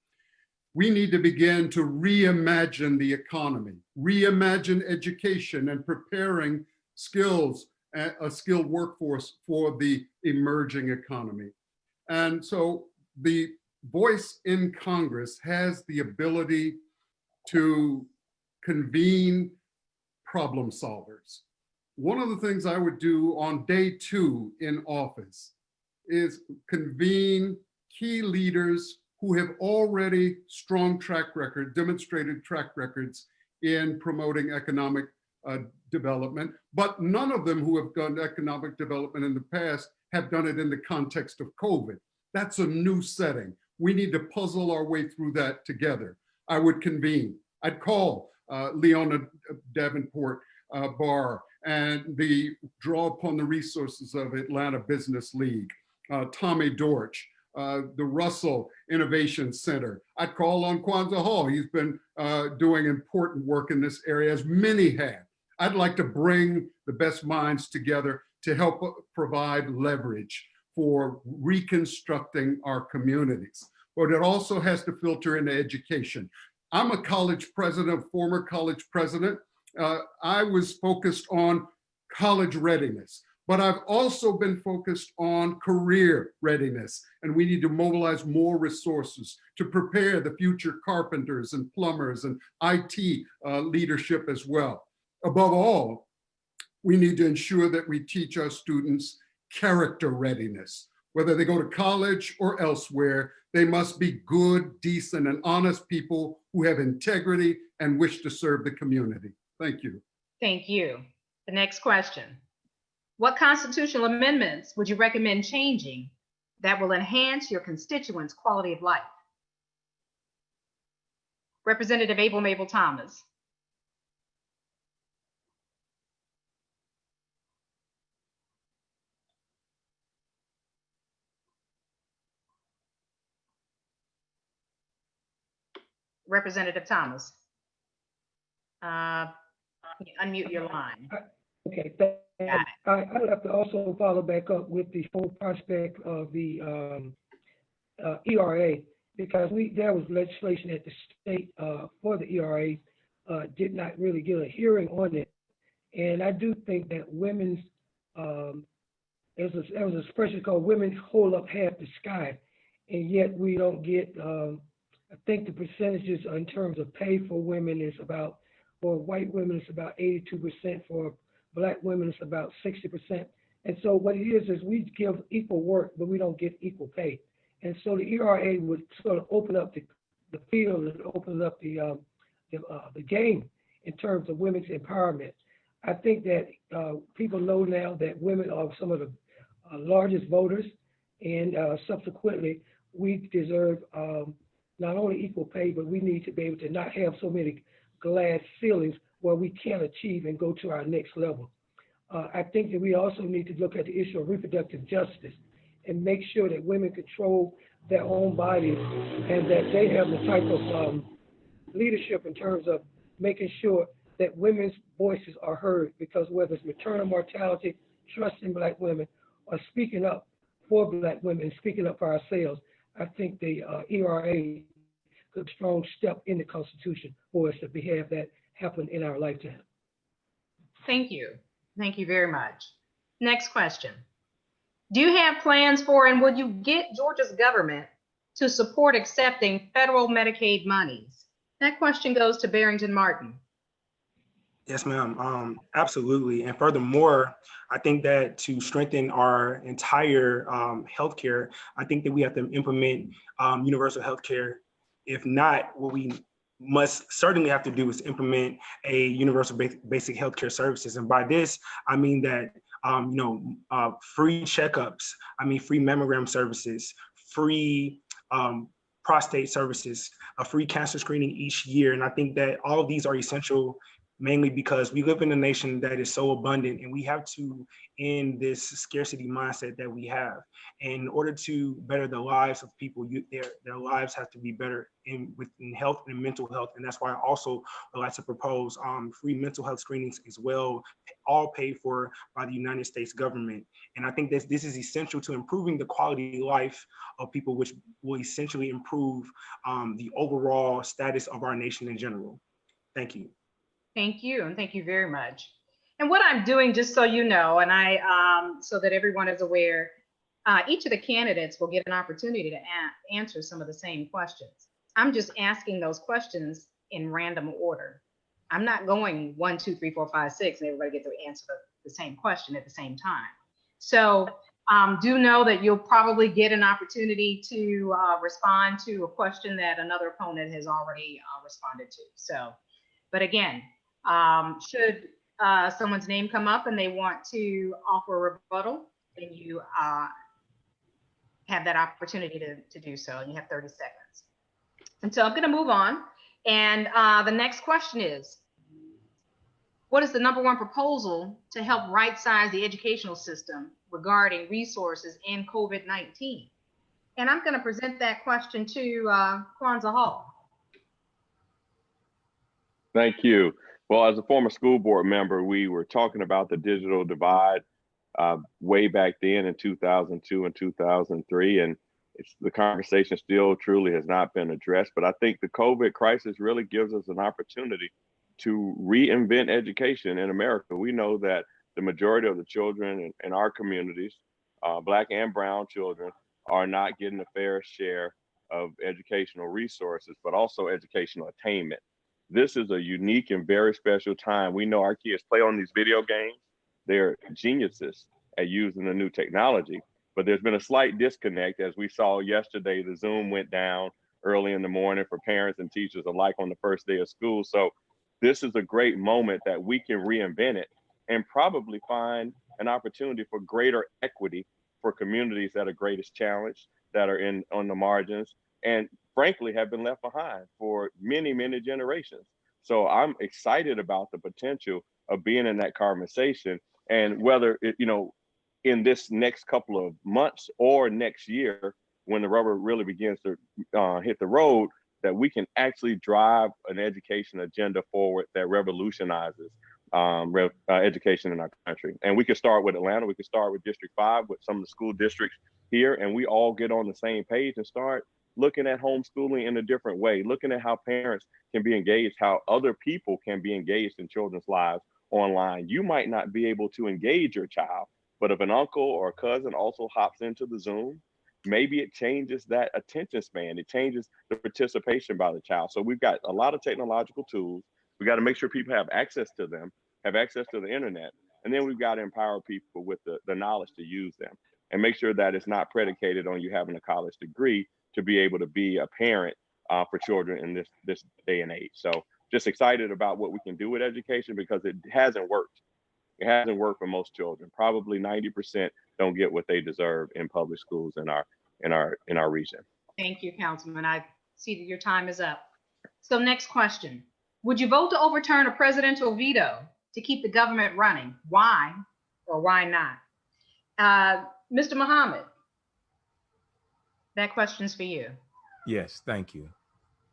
We need to begin to reimagine the economy, reimagine education, and preparing a skilled workforce for the emerging economy. And so the voice in Congress has the ability to convene problem solvers. One of the things I would do on day 2 in office is convene key leaders who have already demonstrated track records in promoting economic development, but none of them who have done economic development in the past have done it in the context of COVID. That's a new setting. We need to puzzle our way through that together. I would convene. I'd call Leona Davenport Barr and draw upon the resources of Atlanta Business League, Tommy Dortch, the Russell Innovation Center. I'd call on Kwanzaa Hall. He's been doing important work in this area, as many have. I'd like to bring the best minds together to help provide leverage for reconstructing our communities. But it also has to filter into education. I'm a college president, former college president. I was focused on college readiness, but I've also been focused on career readiness. And we need to mobilize more resources to prepare the future carpenters and plumbers and IT leadership as well. Above all, we need to ensure that we teach our students character readiness. Whether they go to college or elsewhere, they must be good, decent, and honest people who have integrity and wish to serve the community. Thank you. Thank you. The next question. What constitutional amendments would you recommend changing that will enhance your constituents' quality of life? Representative Abel Mabel Thomas. Representative Thomas. Unmute your line. Okay, I would have to also follow back up with the full prospect of the ERA, because there was legislation at the state for the ERA, did not really get a hearing on it. And I do think that women's, there was an expression called women hold up half the sky, and yet we don't get, I think the percentages in terms of pay for women is about, for white women, it's about 82%, for Black women, it's about 60%. And so what it is we give equal work, but we don't get equal pay. And so the ERA would sort of open up the field and open up the game in terms of women's empowerment. I think that people know now that women are some of the largest voters, and subsequently, we deserve not only equal pay, but we need to be able to not have so many glass ceilings where we can't achieve and go to our next level. I think that we also need to look at the issue of reproductive justice and make sure that women control their own bodies and that they have the type of leadership in terms of making sure that women's voices are heard, because whether it's maternal mortality, trusting Black women, or speaking up for Black women, speaking up for ourselves, I think the ERA is a strong step in the Constitution for us to have that happen in our lifetime. Thank you. Thank you very much. Next question. Do you have plans for, and would you get Georgia's government to support accepting federal Medicaid monies? That question goes to Barrington Martin. Yes, ma'am. Absolutely. And furthermore, I think that to strengthen our entire healthcare, I think that we have to implement universal healthcare. If not, what we must certainly have to do is implement a universal basic healthcare services. And by this, I mean that, free checkups, free mammogram services, free prostate services, a free cancer screening each year. And I think that all of these are essential, mainly because we live in a nation that is so abundant, and we have to end this scarcity mindset that we have. And in order to better the lives of people, their lives have to be better within health and mental health. And that's why I also would like to propose free mental health screenings as well, all paid for by the United States government. And I think this is essential to improving the quality of life of people, which will essentially improve the overall status of our nation in general. Thank you. Thank you, and thank you very much. And what I'm doing, just so you know, and so that everyone is aware, each of the candidates will get an opportunity to answer some of the same questions. I'm just asking those questions in random order. I'm not going 1, 2, 3, 4, 5, 6, and everybody gets to answer the same question at the same time. So do know that you'll probably get an opportunity to respond to a question that another opponent has already responded to. So, but again, should someone's name come up and they want to offer a rebuttal, then you have that opportunity to do so, and you have 30 seconds. And so I'm going to move on. And the next question is, what is the #1 proposal to help right-size the educational system regarding resources in COVID-19? And I'm going to present that question to Kwanzaa Hall. Thank you. Well, as a former school board member, we were talking about the digital divide way back then in 2002 and 2003, and the conversation still truly has not been addressed. But I think the COVID crisis really gives us an opportunity to reinvent education in America. We know that the majority of the children in our communities, Black and brown children, are not getting a fair share of educational resources, but also educational attainment. This is a unique and very special time. We know our kids play on these video games. They're geniuses at using the new technology, but there's been a slight disconnect. As we saw yesterday, the Zoom went down early in the morning for parents and teachers alike on the first day of school. So this is a great moment that we can reinvent it and probably find an opportunity for greater equity for communities that are greatest challenged, that are on the margins, and frankly have been left behind for many, many generations. So I'm excited about the potential of being in that conversation, and whether in this next couple of months or next year, when the rubber really begins to hit the road, that we can actually drive an education agenda forward that revolutionizes education in our country. And we could start with Atlanta, we could start with District 5, with some of the school districts here, and we all get on the same page and start looking at homeschooling in a different way, looking at how parents can be engaged, how other people can be engaged in children's lives online. You might not be able to engage your child, but if an uncle or a cousin also hops into the Zoom, maybe it changes that attention span. It changes the participation by the child. So we've got a lot of technological tools. We got to make sure people have access to them, have access to the internet. And then we've got to empower people with the knowledge to use them, and make sure that it's not predicated on you having a college degree to be able to be a parent for children in this day and age. So just excited about what we can do with education, because it hasn't worked. It hasn't worked for most children. Probably 90% don't get what they deserve in public schools in our region. Thank you, Councilman. I see that your time is up. So next question. Would you vote to overturn a presidential veto to keep the government running? Why or why not? Mr. Muhammad, that question's for you. Yes, thank you.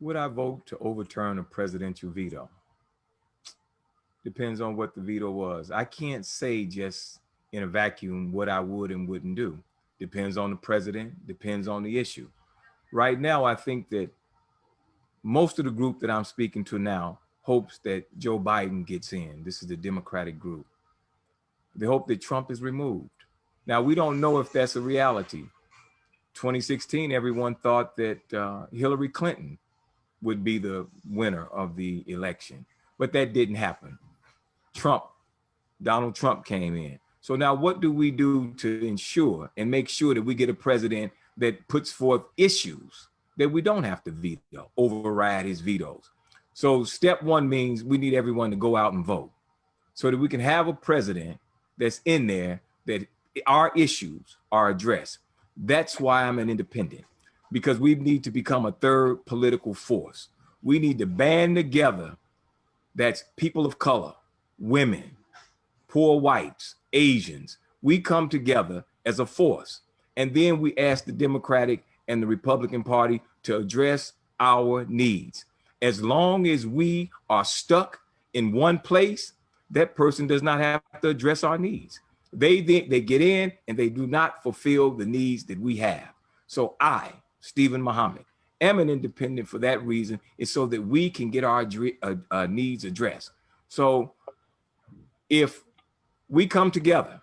Would I vote to overturn a presidential veto? Depends on what the veto was. I can't say just in a vacuum what I would and wouldn't do. Depends on the president, depends on the issue. Right now, I think that most of the group that I'm speaking to now hopes that Joe Biden gets in. This is the Democratic group. They hope that Trump is removed. Now, we don't know if that's a reality. 2016, everyone thought that Hillary Clinton would be the winner of the election, but that didn't happen. Donald Trump came in. So now what do we do to ensure and make sure that we get a president that puts forth issues that we don't have to veto, override his vetoes? So step one means we need everyone to go out and vote so that we can have a president that's in there that our issues are addressed. That's why I'm an independent, because we need to become a third political force. We need to band together. That's people of color, women, poor whites, Asians. We come together as a force. And then we ask the Democratic and the Republican Party to address our needs. As long as we are stuck in one place, that person does not have to address our needs. They get in and they do not fulfill the needs that we have. So I, Stephen Muhammad, am an independent for that reason. It's so that we can get our needs addressed. So if we come together,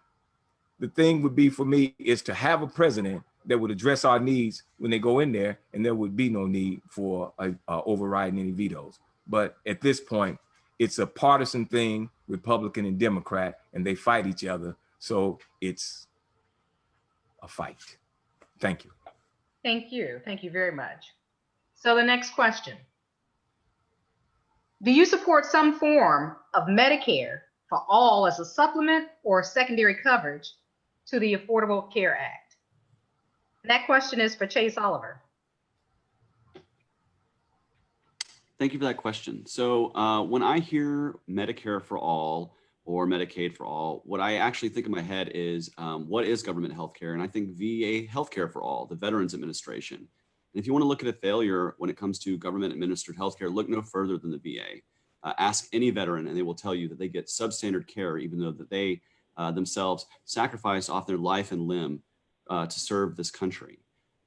the thing would be for me is to have a president that would address our needs when they go in there, and there would be no need for overriding any vetoes. But at this point, it's a partisan thing, Republican and Democrat, and they fight each other. So it's a fight. Thank you. Thank you. Thank you very much. So the next question. Do you support some form of Medicare for all as a supplement or secondary coverage to the Affordable Care Act? And that question is for Chase Oliver. Thank you for that question. So when I hear Medicare for all or Medicaid for all, what I actually think in my head is what is government healthcare? And I think VA healthcare for all, the Veterans Administration. And if you want to look at a failure when it comes to government administered healthcare, look no further than the VA. Ask any veteran and they will tell you that they get substandard care, even though that they themselves sacrifice off their life and limb to serve this country.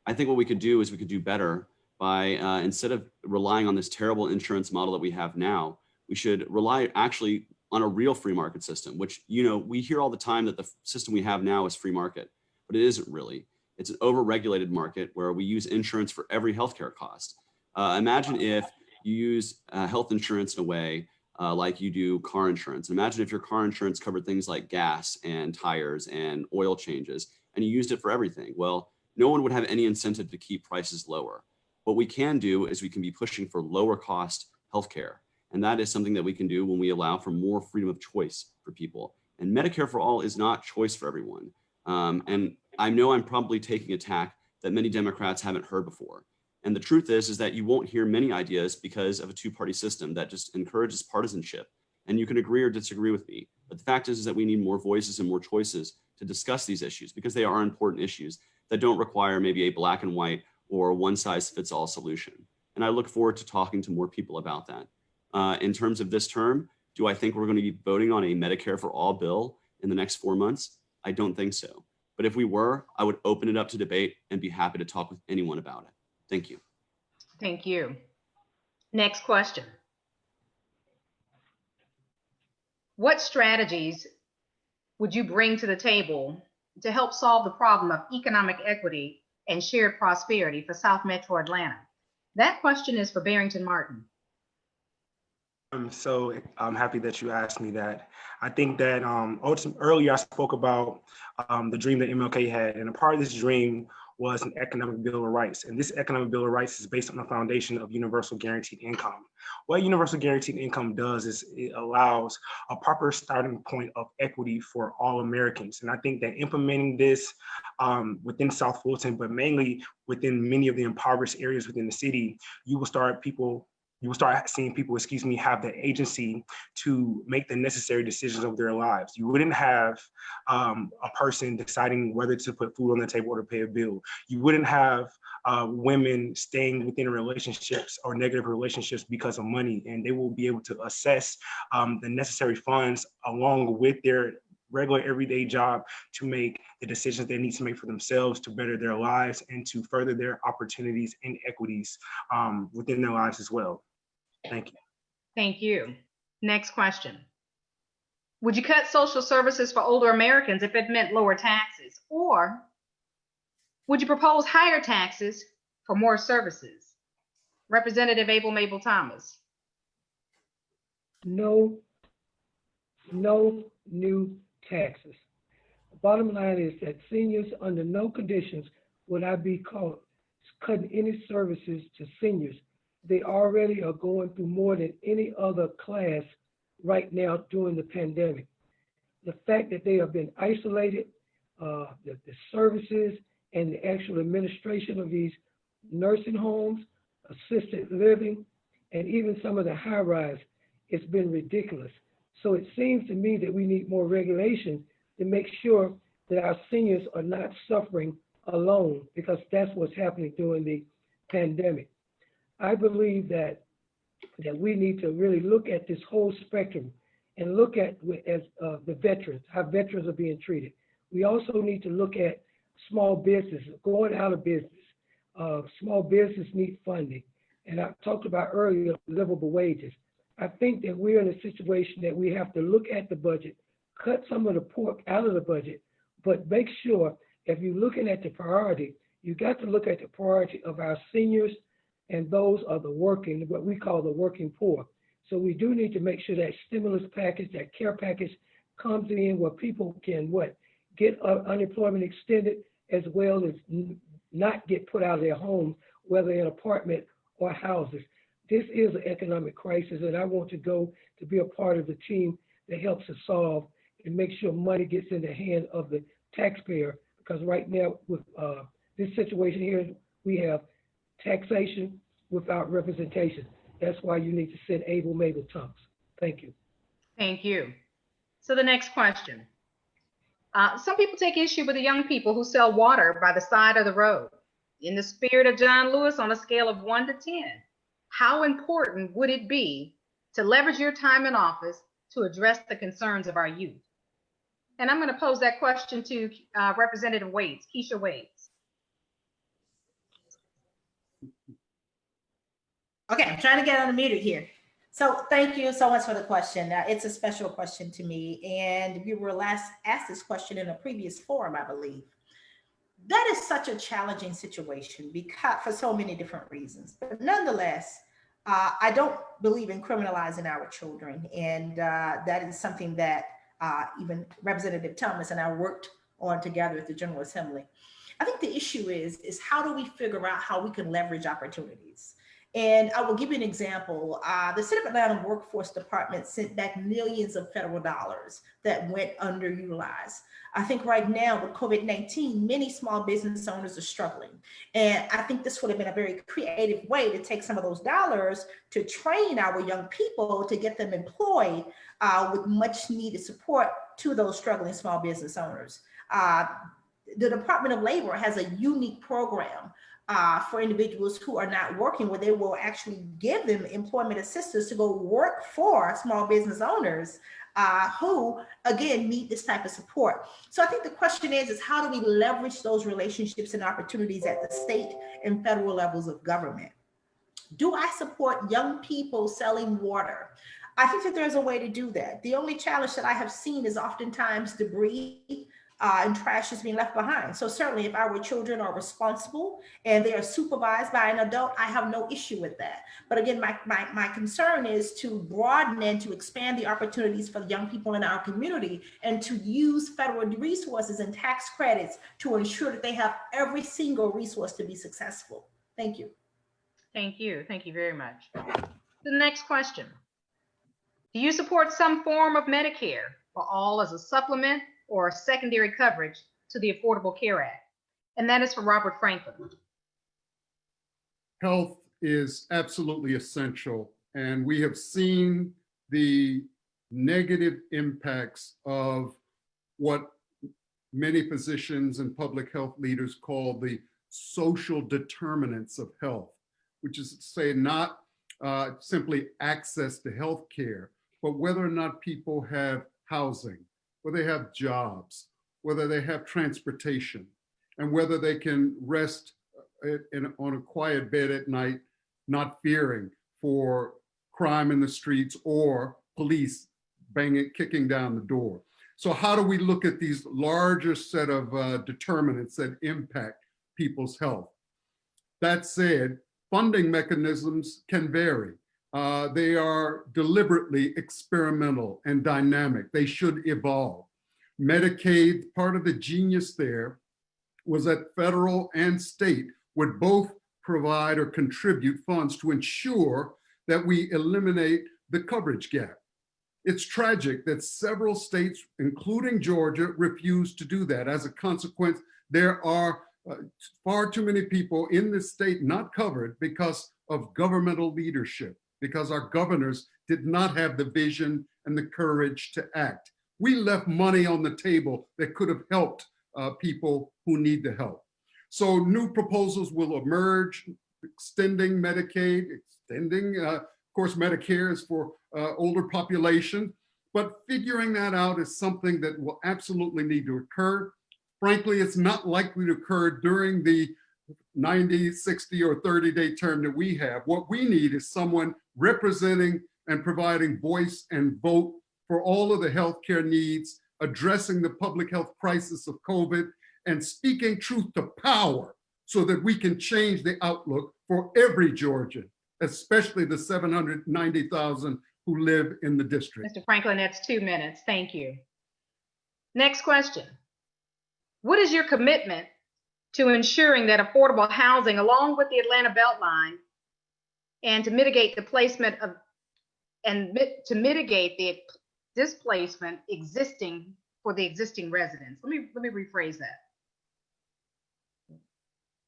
I think what we could do is we could do better by instead of relying on this terrible insurance model that we have now, we should rely actually on a real free market system, which, you know, we hear all the time that the system we have now is free market, but it isn't really. It's an over-regulated market where we use insurance for every healthcare cost. Imagine if you use health insurance in a way like you do car insurance. Imagine if your car insurance covered things like gas and tires and oil changes, and you used it for everything. Well, no one would have any incentive to keep prices lower. What we can do is we can be pushing for lower cost healthcare. And that is something that we can do when we allow for more freedom of choice for people. And Medicare for all is not choice for everyone. And I know I'm probably taking a tack that many Democrats haven't heard before. And the truth is that you won't hear many ideas because of a two-party system that just encourages partisanship. And you can agree or disagree with me. But the fact is that we need more voices and more choices to discuss these issues because they are important issues that don't require maybe a black and white or one size fits all solution. And I look forward to talking to more people about that. In terms of this term, do I think we're going to be voting on a Medicare for all bill in the next 4 months? I don't think so. But if we were, I would open it up to debate and be happy to talk with anyone about it. Thank you. Thank you. Next question. What strategies would you bring to the table to help solve the problem of economic equity and shared prosperity for South Metro Atlanta? That question is for Barrington Martin. So I'm happy that you asked me that. I think that earlier I spoke about the dream that MLK had, and a part of this dream was an economic bill of rights. And this economic bill of rights is based on the foundation of universal guaranteed income. What universal guaranteed income does is it allows a proper starting point of equity for all Americans. And I think that implementing this within South Fulton, but mainly within many of the impoverished areas within the city, you will start seeing people, have the agency to make the necessary decisions of their lives. You wouldn't have a person deciding whether to put food on the table or to pay a bill. You wouldn't have women staying within relationships or negative relationships because of money, and they will be able to assess the necessary funds along with their regular everyday job to make the decisions they need to make for themselves to better their lives and to further their opportunities and equities within their lives as well. Thank you. Thank you. Next question. Would you cut social services for older Americans if it meant lower taxes? Or would you propose higher taxes for more services? Representative Abel Mabel Thomas. No new taxes. The bottom line is that seniors, under no conditions would I be caught cutting any services to seniors they already are going through more than any other class right now during the pandemic. The fact that they have been isolated, the services and the actual administration of these nursing homes, assisted living, and even some of the high rise, it's been ridiculous. So it seems to me that we need more regulation to make sure that our seniors are not suffering alone, because that's what's happening during the pandemic. I believe that we need to really look at this whole spectrum and look at the veterans, how veterans are being treated. We also need to look at small businesses going out of business. Small business need funding. And I talked about earlier livable wages. I think that we're in a situation that we have to look at the budget, cut some of the pork out of the budget, but make sure if you're looking at the priority, you got to look at the priority of our seniors and those are the working, what we call the working poor. So we do need to make sure that stimulus package, that care package comes in where people can get unemployment extended, as well as not get put out of their homes, whether in apartment or houses. This is an economic crisis, and I want to be a part of the team that helps us solve and make sure money gets in the hand of the taxpayer, because right now with this situation here, we have taxation without representation. That's why you need to send able Mabel Tunks. Thank you. Thank you. So the next question. Some people take issue with the young people who sell water by the side of the road. In the spirit of John Lewis, on a scale of 1 to 10, how important would it be to leverage your time in office to address the concerns of our youth? And I'm going to pose that question to Representative Waits, Keisha Waits. Okay, I'm trying to get unmuted here. So thank you so much for the question. It's a special question to me. And we were last asked this question in a previous forum, I believe. That is such a challenging situation because for so many different reasons. But nonetheless, I don't believe in criminalizing our children. And that is something that even Representative Thomas and I worked on together at the General Assembly. I think the issue is how do we figure out how we can leverage opportunities? And I will give you an example. The City of Atlanta Workforce Department sent back millions of federal dollars that went underutilized. I think right now with COVID-19, many small business owners are struggling. And I think this would have been a very creative way to take some of those dollars to train our young people to get them employed with much needed support to those struggling small business owners. The Department of Labor has a unique program for individuals who are not working, where they will actually give them employment assistance to go work for small business owners who, again, need this type of support. So I think the question is how do we leverage those relationships and opportunities at the state and federal levels of government? Do I support young people selling water? I think that there's a way to do that. The only challenge that I have seen is oftentimes debris and trash is being left behind. So certainly if our children are responsible and they are supervised by an adult, I have no issue with that. But again, my concern is to broaden and to expand the opportunities for young people in our community and to use federal resources and tax credits to ensure that they have every single resource to be successful. Thank you. Thank you. Thank you very much. The next question. Do you support some form of Medicare for all as a supplement or secondary coverage to the Affordable Care Act? And that is for Robert Franklin. Health is absolutely essential, and we have seen the negative impacts of what many physicians and public health leaders call the social determinants of health, which is to say not simply access to health care, but whether or not people have housing, whether they have jobs, whether they have transportation, and whether they can rest on a quiet bed at night, not fearing for crime in the streets or police kicking down the door. So how do we look at these larger set of determinants that impact people's health? That said, funding mechanisms can vary. They are deliberately experimental and dynamic. They should evolve. Medicaid, part of the genius there was that federal and state would both provide or contribute funds to ensure that we eliminate the coverage gap. It's tragic that several states, including Georgia, refuse to do that. As a consequence, there are far too many people in this state not covered because of governmental leadership, because our governors did not have the vision and the courage to act. We left money on the table that could have helped people who need the help. So new proposals will emerge, extending Medicaid, extending, of course, Medicare is for older population, but figuring that out is something that will absolutely need to occur. Frankly, it's not likely to occur during the 90, 60, or 30-day term that we have. What we need is someone representing and providing voice and vote for all of the healthcare needs, addressing the public health crisis of COVID, and speaking truth to power so that we can change the outlook for every Georgian, especially the 790,000 who live in the district. Mr. Franklin, that's 2 minutes. Thank you. Next question. What is your commitment to ensuring that affordable housing along with the Atlanta Beltline and to mitigate the placement of to mitigate the displacement existing for the existing residents? Let me rephrase that.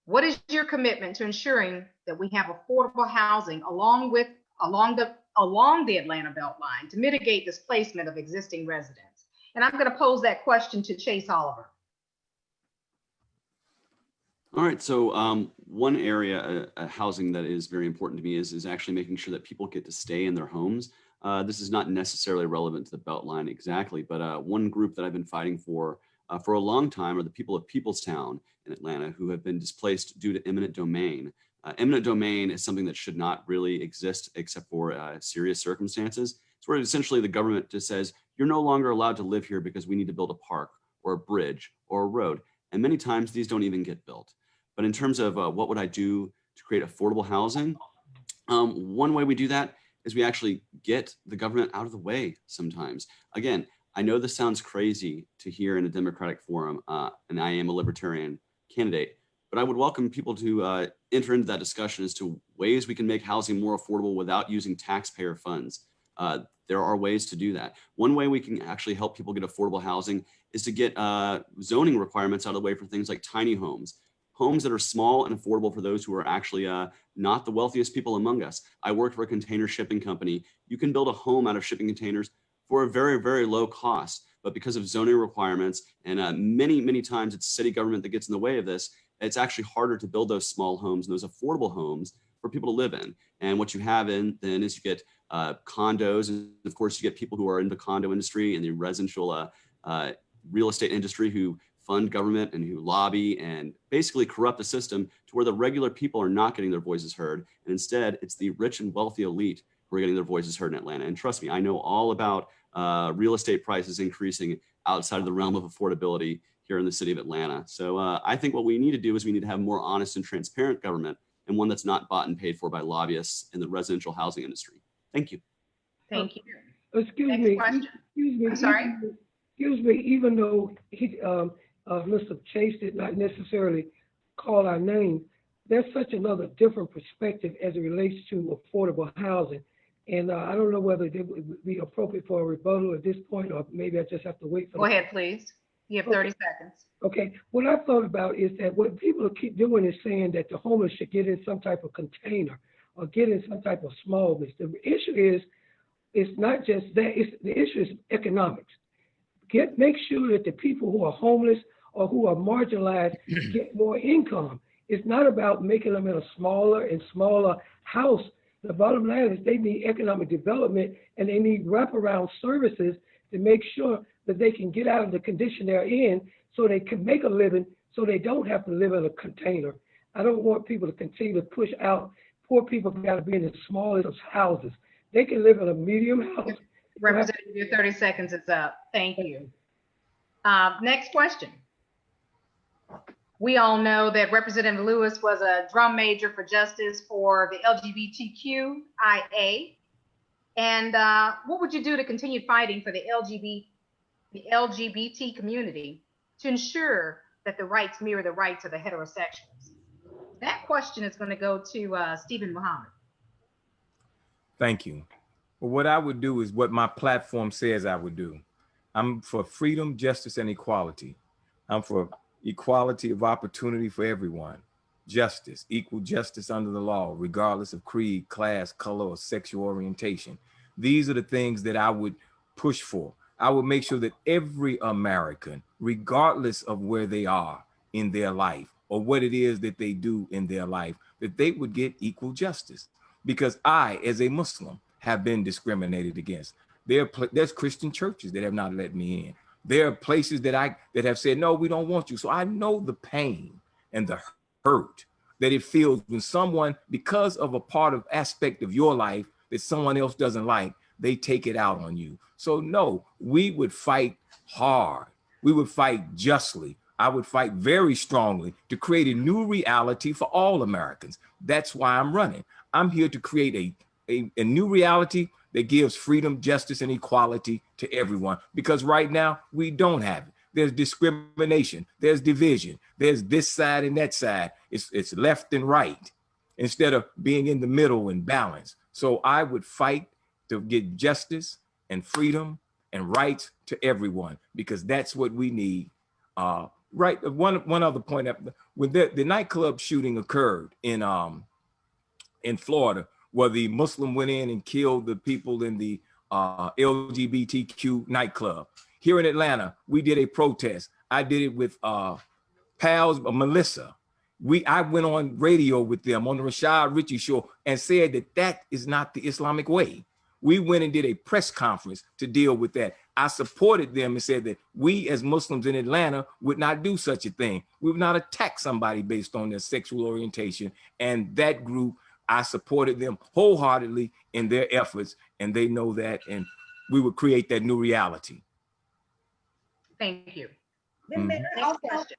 What is your commitment to ensuring that we have affordable housing along the Atlanta Beltline to mitigate displacement of existing residents? And I'm going to pose that question to Chase Oliver. All right, so one area housing that is very important to me is actually making sure that people get to stay in their homes. This is not necessarily relevant to the Beltline exactly, but one group that I've been fighting for a long time are the people of Peoplestown in Atlanta who have been displaced due to eminent domain. Eminent domain is something that should not really exist except for serious circumstances. It's where essentially the government just says, you're no longer allowed to live here because we need to build a park or a bridge or a road. And many times these don't even get built. But in terms of what would I do to create affordable housing, one way we do that is we actually get the government out of the way sometimes. Again, I know this sounds crazy to hear in a Democratic forum, and I am a libertarian candidate, but I would welcome people to enter into that discussion as to ways we can make housing more affordable without using taxpayer funds. There are ways to do that. One way we can actually help people get affordable housing is to get zoning requirements out of the way for things like tiny homes. Homes that are small and affordable for those who are actually not the wealthiest people among us. I worked for a container shipping company. You can build a home out of shipping containers for a very, very low cost. But because of zoning requirements and many, many times it's city government that gets in the way of this, it's actually harder to build those small homes and those affordable homes for people to live in. And what you have then is you get condos. And of course, you get people who are in the condo industry and the residential real estate industry who fund government and who lobby and basically corrupt the system to where the regular people are not getting their voices heard. And instead, it's the rich and wealthy elite who are getting their voices heard in Atlanta. And trust me, I know all about real estate prices increasing outside of the realm of affordability here in the city of Atlanta. So I think what we need to do is we need to have more honest and transparent government and one that's not bought and paid for by lobbyists in the residential housing industry. Thank you. Thank you. Excuse Next me. question. Excuse me. I'm sorry? Excuse me, even though Mr. Chase did not necessarily call our name, there's such another different perspective as it relates to affordable housing. And I don't know whether it would be appropriate for a rebuttal at this point, or maybe I just have to wait for Go ahead, please. You have 30 seconds. Okay, what I thought about is that what people keep doing is saying that the homeless should get in some type of container or get in some type of small business. The issue is, it's not just that, the issue is economics. Make sure that the people who are homeless or who are marginalized get more income. It's not about making them in a smaller and smaller house. The bottom line is they need economic development and they need wraparound services to make sure that they can get out of the condition they're in so they can make a living so they don't have to live in a container. I don't want people to continue to push out. Poor people got to be in the smallest of houses. They can live in a medium house. Representative, your 30 seconds is up. Thank you. Next question. We all know that Representative Lewis was a drum major for justice for the LGBTQIA. And what would you do to continue fighting for the LGBT community to ensure that the rights mirror the rights of the heterosexuals? that question is going to go to Stephen Muhammad. Thank you. Well, what I would do is what my platform says I would do. I'm for freedom, justice, and equality. I'm for equality of opportunity for everyone. Justice, equal justice under the law, regardless of creed, class, color, or sexual orientation. These are the things that I would push for. I would make sure that every American, regardless of where they are in their life or what it is that they do in their life, that they would get equal justice. Because I, as a Muslim, have been discriminated against. There's Christian churches that have not let me in. There are places that have said, no, we don't want you. So I know the pain and the hurt that it feels when someone, because of a part of aspect of your life that someone else doesn't like, they take it out on you. So no, we would fight hard. We would fight justly. I would fight very strongly to create a new reality for all Americans. That's why I'm running. I'm here to create a new reality that gives freedom, justice, and equality to everyone. Because right now, we don't have it. There's discrimination, there's division, there's this side and that side. It's left and right instead of being in the middle and balance. So I would fight to get justice and freedom and rights to everyone, because that's what we need. Right. One other point, when the nightclub shooting occurred in Florida, where the Muslim went in and killed the people in the LGBTQ nightclub. Here in Atlanta, we did a protest. I did it with pals, Melissa. I went on radio with them on the Rashad Ritchie show and said that that is not the Islamic way. We went and did a press conference to deal with that. I supported them and said that we as Muslims in Atlanta would not do such a thing. We would not attack somebody based on their sexual orientation. And that group, I supported them wholeheartedly in their efforts, and they know that, and we would create that new reality. Thank you. Next question.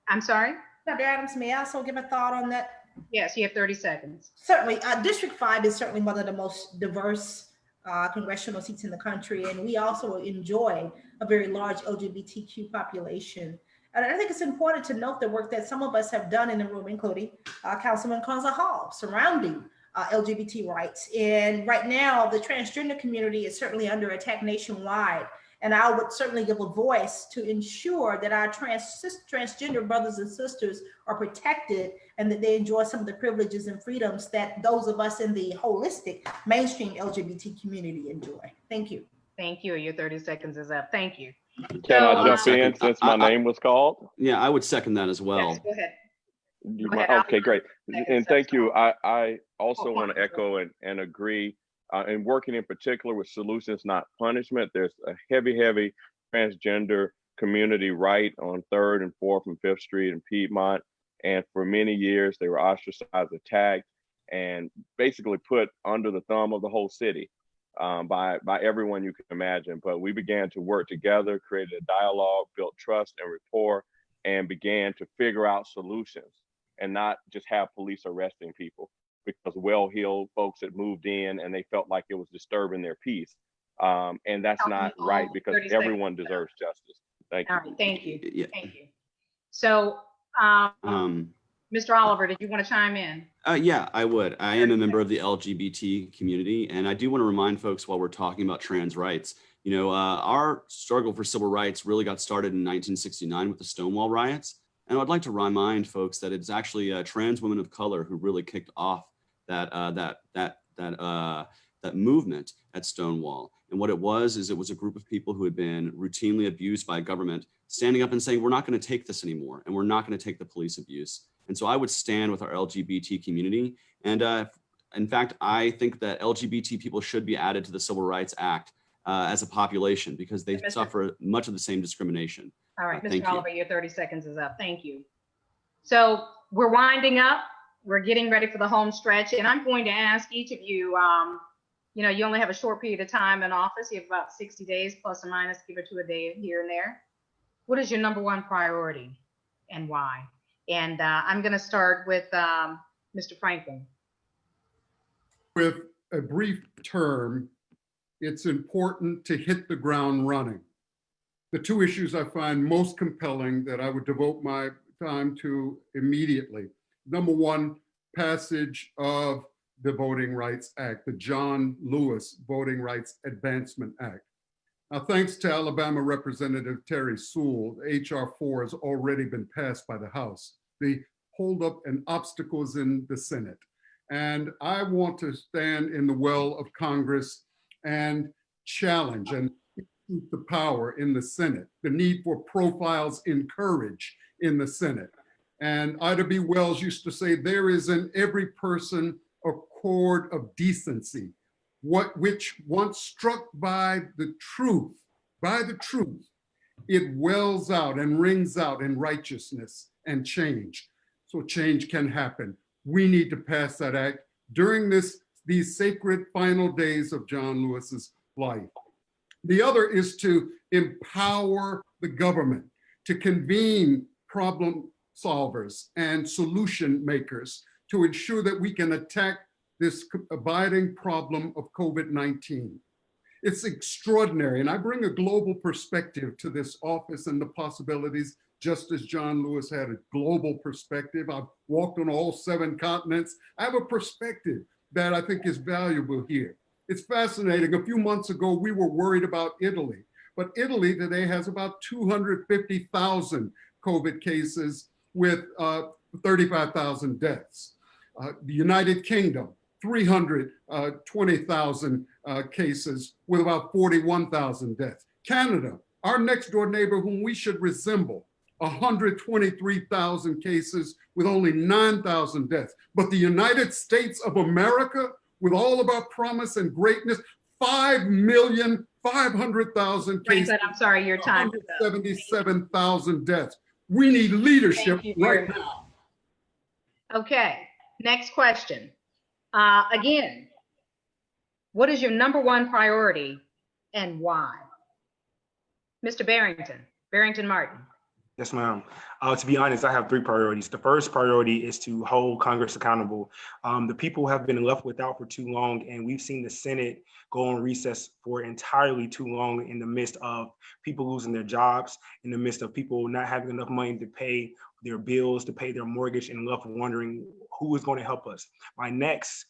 I'm sorry? Dr. Adams, may I also give a thought on that? Yes, you have 30 seconds. Certainly. District 5 is certainly one of the most diverse congressional seats in the country, and we also enjoy a very large LGBTQ population. And I think it's important to note the work that some of us have done in the room, including Councilman Kwanzaa Hall, surrounding LGBT rights. And right now, the transgender community is certainly under attack nationwide. And I would certainly give a voice to ensure that our transgender brothers and sisters are protected and that they enjoy some of the privileges and freedoms that those of us in the holistic mainstream LGBT community enjoy. Thank you. Thank you. Your 30 seconds is up. Thank you. Can I jump in since my name was called? Yeah, I would second that as well. Yes, go ahead. Go ahead. Okay, great. And thank you. I also want to echo and agree. And working in particular with solutions, not punishment. There's a heavy transgender community right on 3rd and 4th and 5th Street in Piedmont. And for many years, they were ostracized, attacked, and basically put under the thumb of the whole city by everyone you can imagine. But we began to work together, created a dialogue, built trust and rapport, and began to figure out solutions and not just have police arresting people, because well-heeled folks had moved in and they felt like it was disturbing their peace. And that's not right, because everyone deserves justice. Thank you. All right, thank you. Yeah. Thank you. So, Mr. Oliver, did you want to chime in? Yeah, I would. I am a member of the LGBT community, and I do want to remind folks while we're talking about trans rights, you know, our struggle for civil rights really got started in 1969 with the Stonewall riots. And I'd like to remind folks that it's actually trans women of color who really kicked off that movement at Stonewall. And what it was is it was a group of people who had been routinely abused by government standing up and saying, we're not going to take this anymore, and we're not going to take the police abuse. And so I would stand with our LGBT community. And in fact, I think that LGBT people should be added to the Civil Rights Act as a population, because they suffer much of the same discrimination. All right, Mr. Oliver, your 30 seconds is up. Thank you. So we're winding up. We're getting ready for the home stretch, and I'm going to ask each of you, you know, you only have a short period of time in office. You have about 60 days plus or minus, give or two a day here and there. What is your #1 priority and why? And I'm going to start with Mr. Franklin. With a brief term, it's important to hit the ground running. The two issues I find most compelling that I would devote my time to immediately. number one, passage of the Voting Rights Act, the John Lewis Voting Rights Advancement Act. Now, thanks to Alabama Representative Terry Sewell, HR 4 has already been passed by the House. The holdup and obstacles in the Senate. And I want to stand in the well of Congress and challenge and keep the power in the Senate, the need for profiles in courage in the Senate. And Ida B. Wells used to say, there is in every person a chord of decency, which once struck by the truth, it wells out and rings out in righteousness and change. So change can happen. We need to pass that act during these sacred final days of John Lewis's life. The other is to empower the government to convene problem solvers and solution makers to ensure that we can attack this abiding problem of COVID-19. It's extraordinary, and I bring a global perspective to this office and the possibilities, just as John Lewis had a global perspective. I've walked on all 7 continents. I have a perspective that I think is valuable here. It's fascinating. A few months ago, we were worried about Italy, but Italy today has about 250,000 COVID cases with 35,000 deaths. The United Kingdom, 320,000 cases with about 41,000 deaths. Canada, our next door neighbor whom we should resemble, 123,000 cases with only 9,000 deaths. But the United States of America, with all of our promise and greatness, 5,500,000 cases. I'm sorry, your time. 177,000 deaths. We need leadership right now. Okay, next question. Again, what is your #1 priority and why? Mr. Barrington Martin. Yes, ma'am. To be honest, I have 3 priorities. The first priority is to hold Congress accountable. The people have been left without for too long, and we've seen the Senate go on recess for entirely too long in the midst of people losing their jobs, in the midst of people not having enough money to pay their bills, to pay their mortgage, and left wondering who is going to help us. My next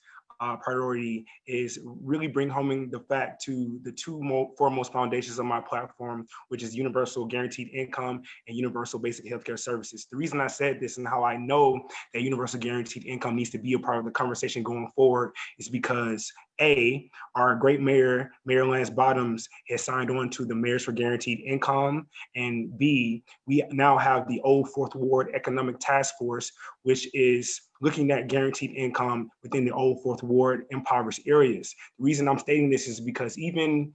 priority is really bring home the fact to the 2 foremost foundations of my platform, which is universal guaranteed income and universal basic healthcare services. The reason I said this and how I know that universal guaranteed income needs to be a part of the conversation going forward is because A, our great mayor, Mayor Lance Bottoms, has signed on to the Mayors for Guaranteed Income, and B, we now have the Old Fourth Ward Economic Task Force, which is looking at guaranteed income within the Old Fourth Ward impoverished areas. The reason I'm stating this is because even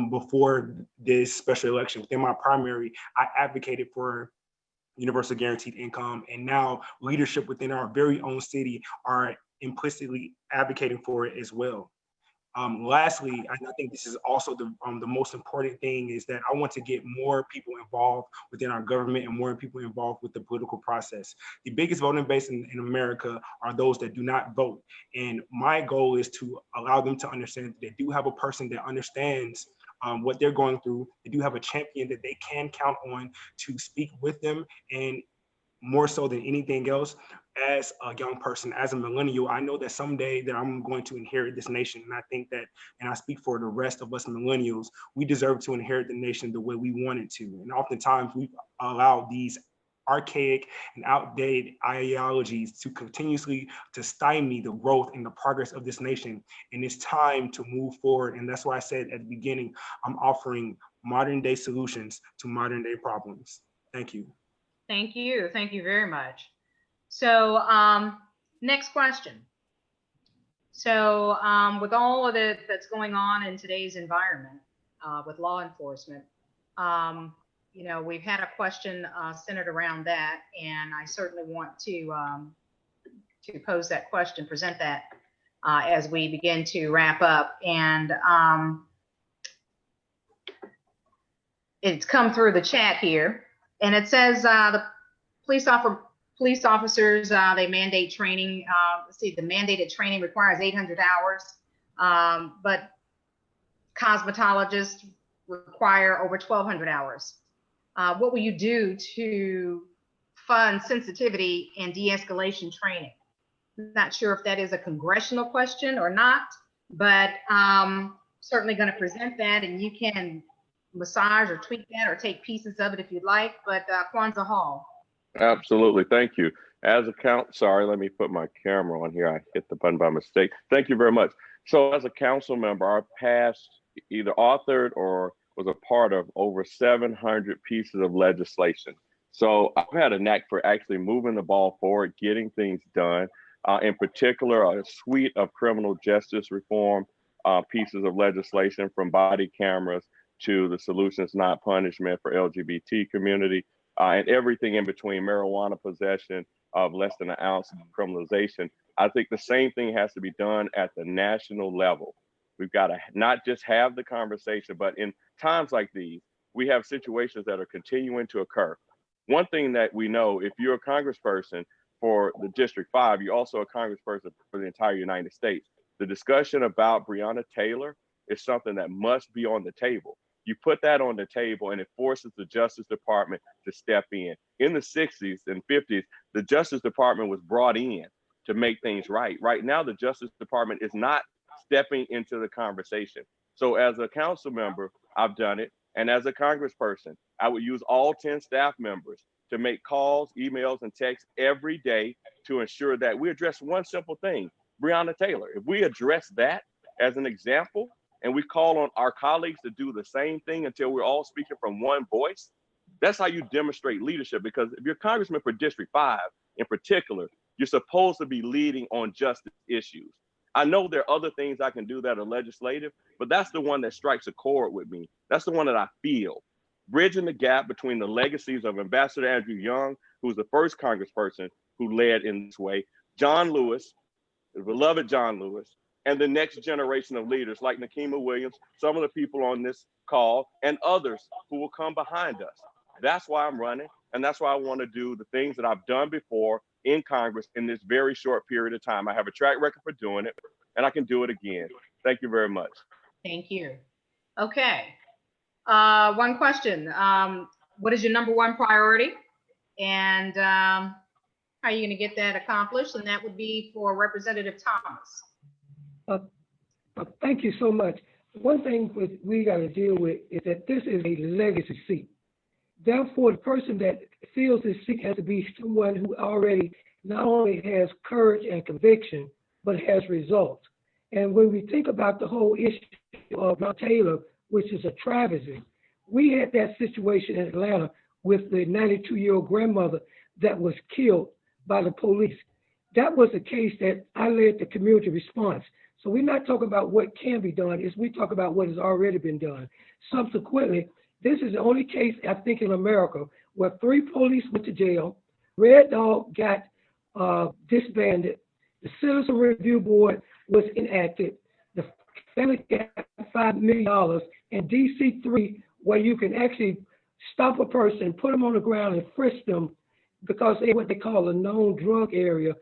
before this special election, within my primary, I advocated for universal guaranteed income, and now leadership within our very own city are implicitly advocating for it as well. Lastly, I think this is also the most important thing is that I want to get more people involved within our government and more people involved with the political process. The biggest voting base in America are those that do not vote. And my goal is to allow them to understand that they do have a person that understands what they're going through. They do have a champion that they can count on to speak with them, and more so than anything else, as a young person, as a millennial, I know that someday that I'm going to inherit this nation. And I think that, and I speak for the rest of us millennials, we deserve to inherit the nation the way we want it to. And oftentimes we've allowed these archaic and outdated ideologies to continuously to stymie the growth and the progress of this nation. And it's time to move forward. And that's why I said at the beginning, I'm offering modern day solutions to modern day problems. Thank you. Thank you. Thank you very much. So next question. So with all of it that's going on in today's environment with law enforcement, you know, we've had a question centered around that, and I certainly want to pose that question, present that as we begin to wrap up. And it's come through the chat here, and it says the police officers, they mandate training. Let's see, the mandated training requires 800 hours, but cosmetologists require over 1,200 hours. What will you do to fund sensitivity and de-escalation training. Not sure if that is a congressional question or not, but certainly going to present that, and you can massage or tweak that or take pieces of it if you'd like. But Kwanzaa Hall. Absolutely. Thank you. As a sorry, let me put my camera on here. I hit the button by mistake. Thank you very much. So as a council member, I passed, either authored or was a part of over 700 pieces of legislation. So I've had a knack for actually moving the ball forward, getting things done. In particular, a suite of criminal justice reform pieces of legislation, from body cameras to the solutions not punishment for LGBT community, and everything in between, marijuana possession of less than an ounce criminalization. I think the same thing has to be done at the national level. We've got to not just have the conversation, but in times like these, we have situations that are continuing to occur. One thing that we know, if you're a congressperson for the District 5, you're also a congressperson for the entire United States. The discussion about Breonna Taylor is something that must be on the table. You put that on the table and it forces the Justice Department to step in. In the 60s and 50s, the Justice Department was brought in to make things right. Right now, the Justice Department is not stepping into the conversation. So as a council member, I've done it. And as a congressperson, I would use all 10 staff members to make calls, emails, and texts every day to ensure that we address one simple thing, Breonna Taylor. If we address that as an example, and we call on our colleagues to do the same thing until we're all speaking from one voice, that's how you demonstrate leadership. Because if you're congressman for District 5 in particular, you're supposed to be leading on justice issues. I know there are other things I can do that are legislative, but that's the one that strikes a chord with me. That's the one that I feel. Bridging the gap between the legacies of Ambassador Andrew Young, who was the first congressperson who led in this way, John Lewis, the beloved John Lewis, and the next generation of leaders like Nikema Williams, some of the people on this call, and others who will come behind us. That's why I'm running, and that's why I want to do the things that I've done before in Congress in this very short period of time. I have a track record for doing it, and I can do it again. Thank you very much. Thank you. Okay. One question. What is your number one priority? And how are you going to get that accomplished? And that would be for Representative Thomas. Thank you so much. One thing we got to deal with is that this is a legacy seat. Therefore, the person that fills this seat has to be someone who already not only has courage and conviction, but has results. And when we think about the whole issue of Breonna Taylor, which is a travesty, we had that situation in Atlanta with the 92-year-old grandmother that was killed by the police. That was a case that I led the community response. So we're not talking about what can be done, we talk about what has already been done. Subsequently, this is the only case, I think, in America where 3 police went to jail, Red Dog got disbanded, the Citizen Review Board was enacted, the family got $5 million, and DC-3, where you can actually stop a person, put them on the ground and frisk them because they're what they call a known drug area.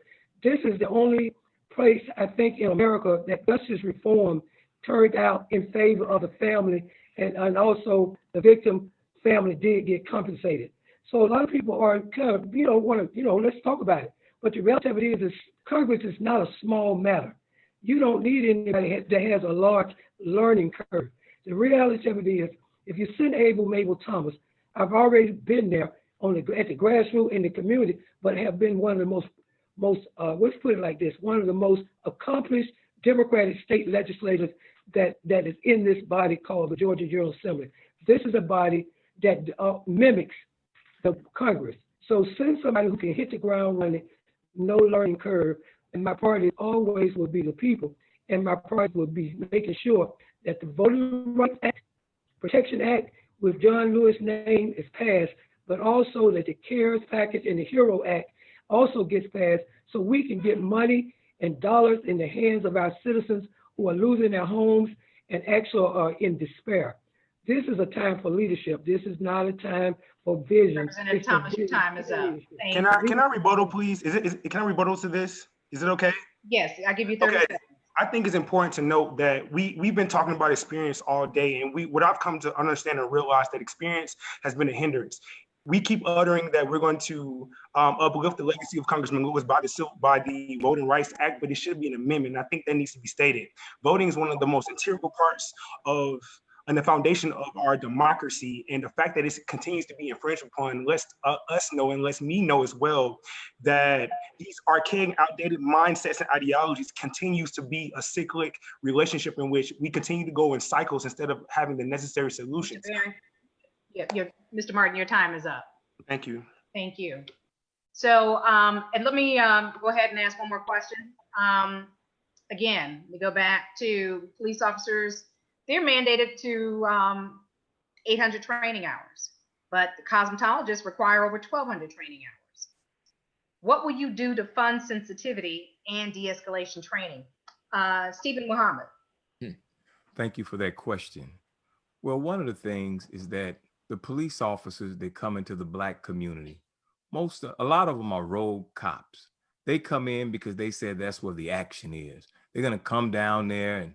This is the only place, I think, in America that justice reform turned out in favor of the family, and also the victim family did get compensated. So a lot of people are kind of, want to, let's talk about it. But the reality is Congress is not a small matter. You don't need anybody that has a large learning curve. The reality of it is, if you send Mabel Thomas, I've already been there at the grassroots in the community, but have been one of the most let's put it like this, one of the most accomplished Democratic state legislators that is in this body called the Georgia General Assembly. This is a body that mimics the Congress. So send somebody who can hit the ground running, no learning curve, and my party always will be the people, and my party will be making sure that the Voting Rights Act, Protection Act with John Lewis' name is passed, but also that the CARES package and the HERO Act also gets passed so we can get money and dollars in the hands of our citizens who are losing their homes and actually are in despair. This is a time for leadership. This is not a time for vision. Representative Thomas, your time is up. Can I rebuttal, please? Can I rebuttal to this? Is it okay? Yes, I'll give you 30 seconds. I think it's important to note that we've been talking about experience all day, and what I've come to understand and realize that experience has been a hindrance. we keep uttering that we're going to uplift the legacy of Congressman Lewis by the Voting Rights Act, but it should be an amendment. And I think that needs to be stated. Voting is one of the most integral parts of and the foundation of our democracy, and the fact that it continues to be infringed upon lets us know and lets me know as well that these archaic, outdated mindsets and ideologies continues to be a cyclic relationship in which we continue to go in cycles instead of having the necessary solutions. Mr. Martin, your time is up. Thank you. Thank you. So, and let me go ahead and ask one more question. Again, we go back to police officers. They're mandated to 800 training hours, but the cosmetologists require over 1,200 training hours. What will you do to fund sensitivity and de-escalation training? Stephen Muhammad. Thank you for that question. Well, one of the things is that the police officers that come into the Black community, a lot of them are rogue cops. They come in because they said that's where the action is. They're gonna come down there and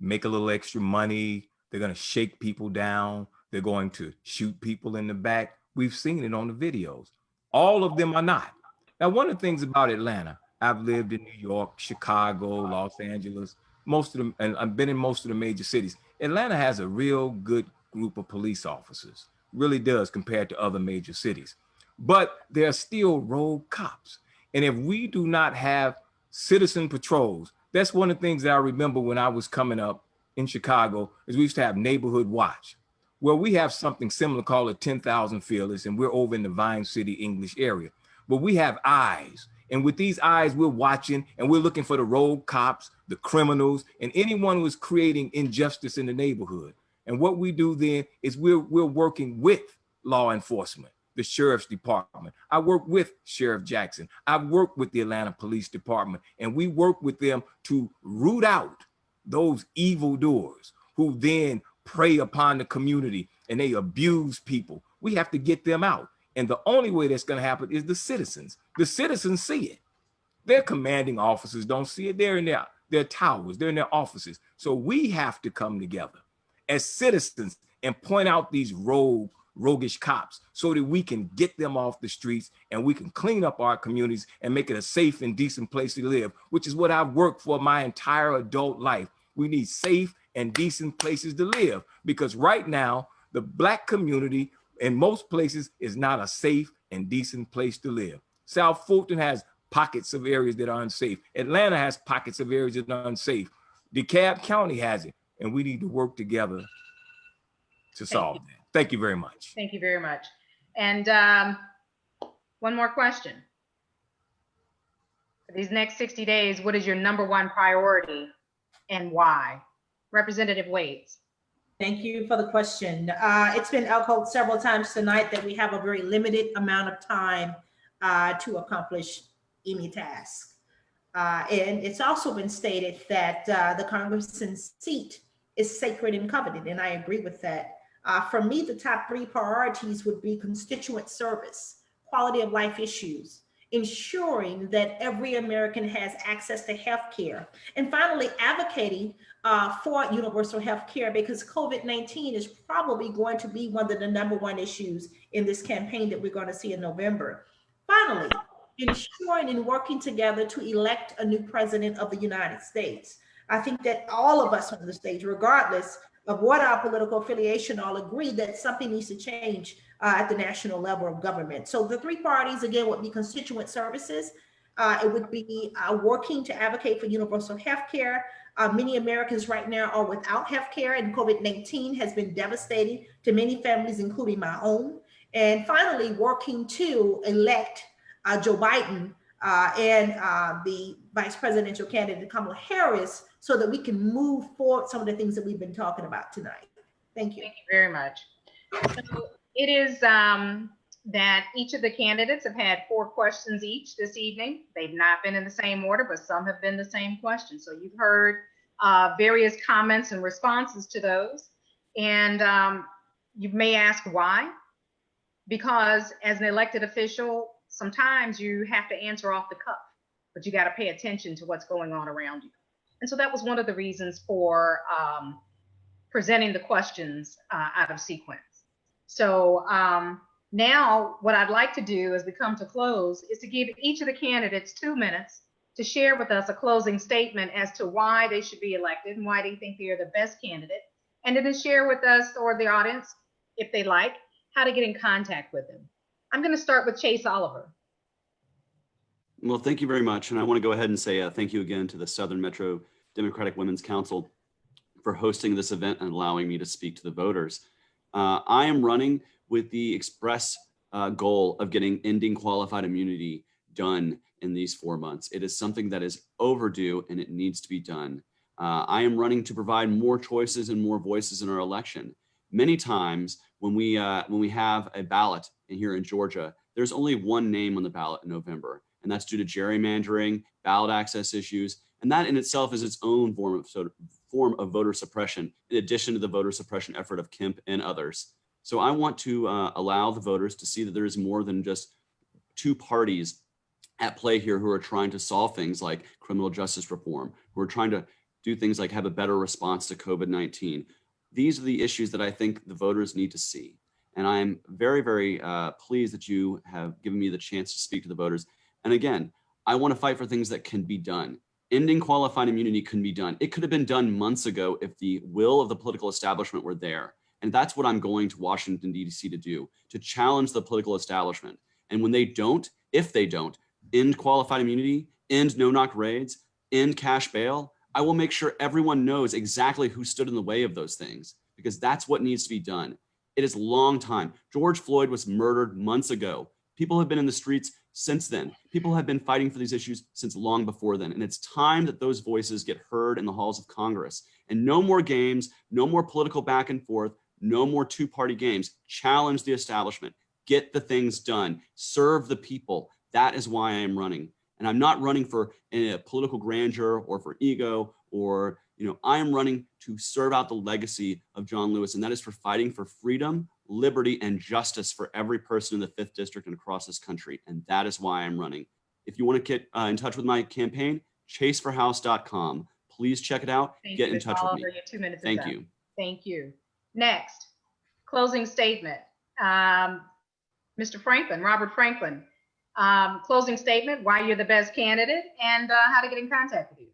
make a little extra money. They're going to shake people down. They're going to shoot people in the back. We've seen it on the videos. All of them are not. Now, one of the things about Atlanta, I've lived in New York, Chicago, Los Angeles, most of them, and I've been in most of the major cities. Atlanta has a real good group of police officers, really does compared to other major cities. But there are still rogue cops. And if we do not have citizen patrols, that's one of the things that I remember when I was coming up in Chicago, is we used to have neighborhood watch. Well, we have something similar called a 10,000 Fearless, and we're over in the Vine City English area. But we have eyes, and with these eyes, we're watching and we're looking for the rogue cops, the criminals, and anyone who is creating injustice in the neighborhood. And what we do then is we're working with law enforcement, the sheriff's department. I work with Sheriff Jackson. I work with the Atlanta Police Department, and we work with them to root out those evildoers who then prey upon the community and they abuse people. We have to get them out. And the only way that's going to happen is the citizens. The citizens see it. Their commanding officers don't see it. They're in their towers, they're in their offices. So we have to come together as citizens and point out these roguish cops so that we can get them off the streets and we can clean up our communities and make it a safe and decent place to live, which is what I've worked for my entire adult life. We need safe and decent places to live, because right now the Black community in most places is not a safe and decent place to live. South Fulton has pockets of areas that are unsafe. Atlanta has pockets of areas that are unsafe. DeKalb County has it, and we need to work together to solve that. Thank you very much. Thank you very much. And one more question. For these next 60 days, what is your #1 priority and why? Representative Waits. Thank you for the question. It's been echoed several times tonight that we have a very limited amount of time to accomplish any task. And it's also been stated that the congressman's seat is sacred and coveted, and I agree with that. For me, the top 3 priorities would be constituent service, quality of life issues, ensuring that every American has access to health care, and finally advocating for universal health care, because COVID-19 is probably going to be one of the #1 issues in this campaign that we're going to see in November. Finally, ensuring and working together to elect a new president of the United States. I think that all of us on the stage, regardless of what our political affiliation, all agree that something needs to change at the national level of government. So the 3 priorities, again, would be constituent services. It would be working to advocate for universal health care. Many Americans right now are without health care, and COVID-19 has been devastating to many families, including my own. And finally, working to elect Joe Biden and the vice presidential candidate Kamala Harris, so that we can move forward some of the things that we've been talking about tonight. Thank you. Thank you very much. So it is that each of the candidates have had 4 questions each this evening. They've not been in the same order, but some have been the same question. So you've heard various comments and responses to those. And you may ask why, because as an elected official, sometimes you have to answer off the cuff, but you got to pay attention to what's going on around you. And so that was one of the reasons for presenting the questions out of sequence. So Now, what I'd like to do as we come to close is to give each of the candidates 2 minutes to share with us a closing statement as to why they should be elected and why they think they are the best candidate, and then to share with us or the audience, if they like, how to get in contact with them. I'm going to start with Chase Oliver. Well, thank you very much. And I want to go ahead and say thank you again to the Southern Metro Democratic Women's Council for hosting this event and allowing me to speak to the voters. I am running with the express goal of ending qualified immunity done in these 4 months. It is something that is overdue and it needs to be done. I am running to provide more choices and more voices in our election. Many times when we have a ballot here in Georgia, there's only one name on the ballot in November, and that's due to gerrymandering, ballot access issues, and that in itself is its own form of voter suppression, in addition to the voter suppression effort of Kemp and others. So I want to allow the voters to see that there is more than just two parties at play here who are trying to solve things like criminal justice reform, who are trying to do things like have a better response to COVID-19. These are the issues that I think the voters need to see. And I'm very, very pleased that you have given me the chance to speak to the voters. And again, I want to fight for things that can be done. Ending qualified immunity can be done. It could have been done months ago if the will of the political establishment were there. And that's what I'm going to Washington, D.C. to do, to challenge the political establishment. And when they don't, if they don't, end qualified immunity, end no-knock raids, end cash bail, I will make sure everyone knows exactly who stood in the way of those things, because that's what needs to be done. It is a long time. George Floyd was murdered months ago. People have been in the streets since then. People have been fighting for these issues since long before then. And it's time that those voices get heard in the halls of Congress. And no more games, no more political back and forth, no more two-party games. Challenge the establishment. Get the things done. Serve the people. That is why I am running. And I'm not running for a political grandeur or for ego or, I am running to serve out the legacy of John Lewis. And that is for fighting for freedom, liberty, and justice for every person in the 5th District and across this country. And that is why I'm running. If you want to get in touch with my campaign, chaseforhouse.com. Please check it out. Get in touch with me. Your 2 minutes. Thank you. Thank you. Next, closing statement. Mr. Franklin, Robert Franklin. Closing statement, why you're the best candidate and how to get in contact with you.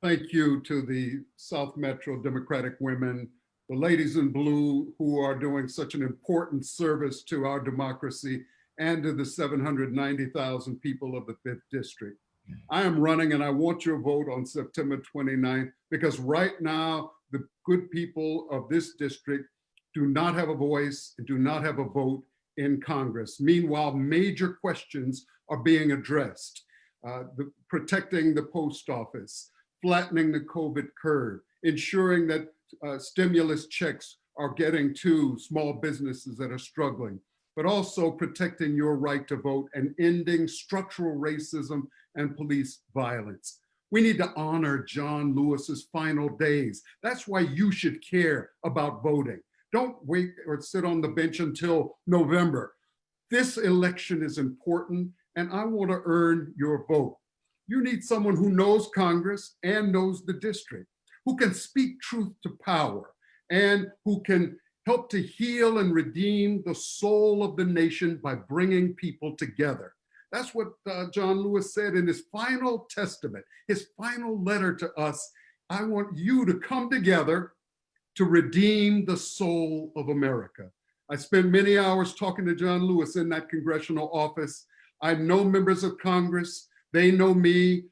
Thank you to the South Metro Democratic Women, the ladies in blue who are doing such an important service to our democracy, and to the 790,000 people of the 5th District. I am running and I want your vote on September 29th, because right now, the good people of this district do not have a voice and do not have a vote in Congress. Meanwhile, major questions are being addressed. Protecting the post office, flattening the COVID curve, ensuring that stimulus checks are getting to small businesses that are struggling, but also protecting your right to vote and ending structural racism and police violence. We need to honor John Lewis's final days. That's why you should care about voting. Don't wait or sit on the bench until November. This election is important, and I want to earn your vote. You need someone who knows Congress and knows the district, who can speak truth to power, and who can help to heal and redeem the soul of the nation by bringing people together. That's what John Lewis said in his final testament, his final letter to us. I want you to come together to redeem the soul of America. I spent many hours talking to John Lewis in that congressional office. I know members of Congress, they know me.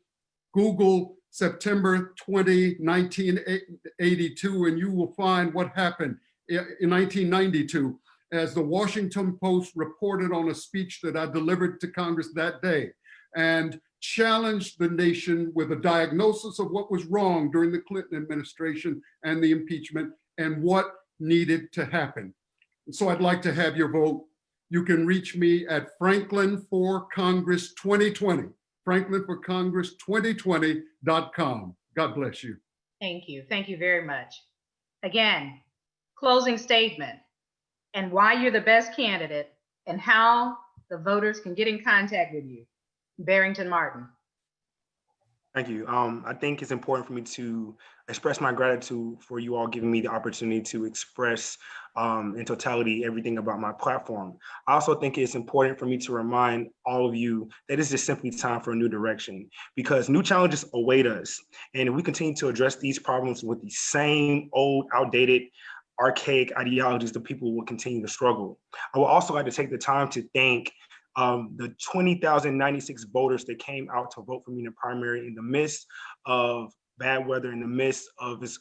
Google September 20, 1982, and you will find what happened in 1992, as the Washington Post reported on a speech that I delivered to Congress that day and challenged the nation with a diagnosis of what was wrong during the Clinton administration and the impeachment and what needed to happen. So I'd like to have your vote. You can reach me at Franklin for Congress 2020, franklinforcongress2020.com. God bless you. Thank you. Thank you very much. Again, closing statement and why you're the best candidate and how the voters can get in contact with you. Barrington Martin. Thank you. I think it's important for me to express my gratitude for you all giving me the opportunity to express in totality everything about my platform. I also think it's important for me to remind all of you that it's just simply time for a new direction because new challenges await us. And if we continue to address these problems with the same old, outdated, archaic ideologies, the people will continue to struggle. I would also like to take the time to thank the 20,096 voters that came out to vote for me in the primary in the midst of bad weather, in the midst of this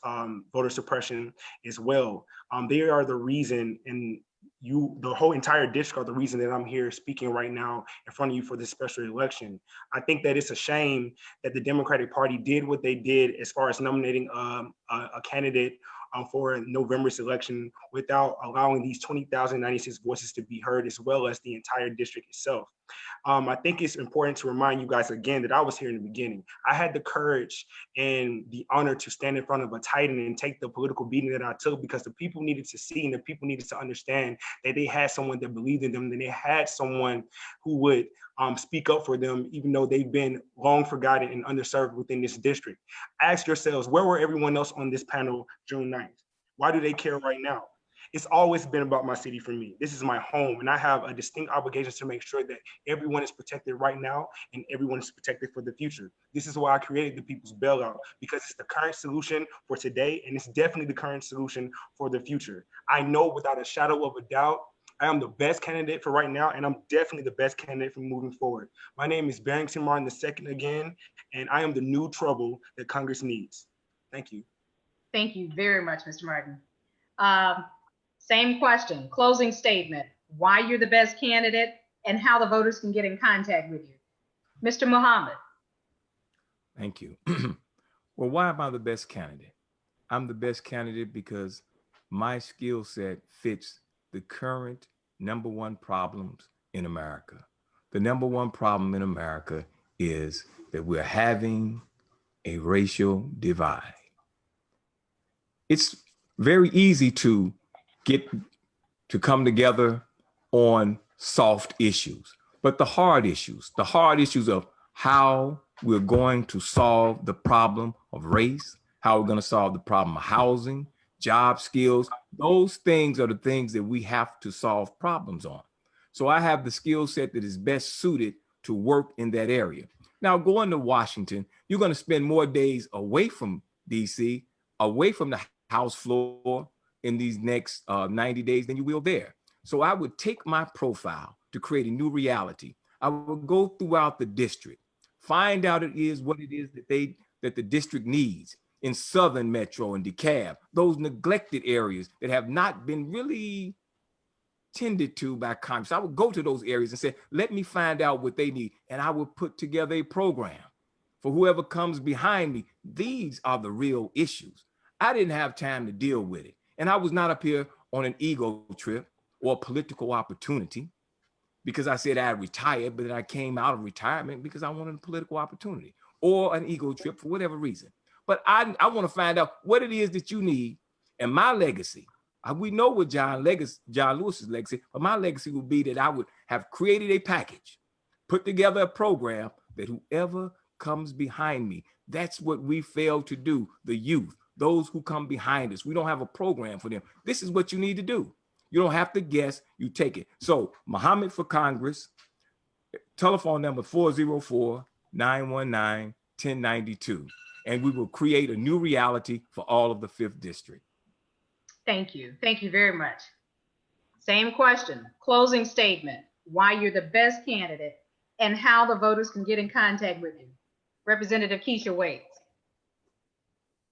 voter suppression as well. They are the reason, and the whole entire district are the reason that I'm here speaking right now in front of you for this special election. I think that it's a shame that the Democratic Party did what they did as far as nominating a candidate for November's election without allowing these 20,096 voices to be heard, as well as the entire district itself. I think it's important to remind you guys again that I was here in the beginning. I had the courage and the honor to stand in front of a titan and take the political beating that I took because the people needed to see and the people needed to understand that they had someone that believed in them, that they had someone who would speak up for them, even though they've been long forgotten and underserved within this district. Ask yourselves, where were everyone else on this panel June 9th? Why do they care right now? It's always been about my city for me. This is my home, and I have a distinct obligation to make sure that everyone is protected right now and everyone is protected for the future. This is why I created the People's Bailout, because it's the current solution for today, and it's definitely the current solution for the future. I know without a shadow of a doubt, I am the best candidate for right now, and I'm definitely the best candidate for moving forward. My name is Barrington Martin II again, and I am the new trouble that Congress needs. Thank you. Thank you very much, Mr. Martin. Same question, closing statement, why you're the best candidate and how the voters can get in contact with you. Mr. Muhammad. Thank you. Well, why am I the best candidate? I'm the best candidate because my skill set fits the current #1 problems in America. The #1 problem in America is that we're having a racial divide. It's very easy to get to come together on soft issues, but the hard issues of how we're going to solve the problem of race, how we're going to solve the problem of housing, job skills, those things are the things that we have to solve problems on. So I have the skill set that is best suited to work in that area. Now, going to Washington, you're going to spend more days away from DC, away from the House floor in these next 90 days than you will there. So I would take my profile to create a new reality. I would go throughout the district, find out what it is that the district needs in Southern Metro and DeKalb, those neglected areas that have not been really tended to by Congress. I would go to those areas and say, let me find out what they need. And I would put together a program for whoever comes behind me. These are the real issues. I didn't have time to deal with it. And I was not up here on an ego trip or a political opportunity because I said I retired, but then I came out of retirement because I wanted a political opportunity or an ego trip for whatever reason. But I want to find out what it is that you need. And my legacy, we know what John Lewis's legacy, but my legacy would be that I would have created a package, put together a program that whoever comes behind me, that's what we failed to do, the youth, those who come behind us. We don't have a program for them. This is what you need to do. You don't have to guess, you take it. So Muhammad for Congress, telephone number 404-919-1092. And we will create a new reality for all of the 5th District. Thank you. Thank you very much. Same question, closing statement, why you're the best candidate and how the voters can get in contact with you. Representative Keisha Waits.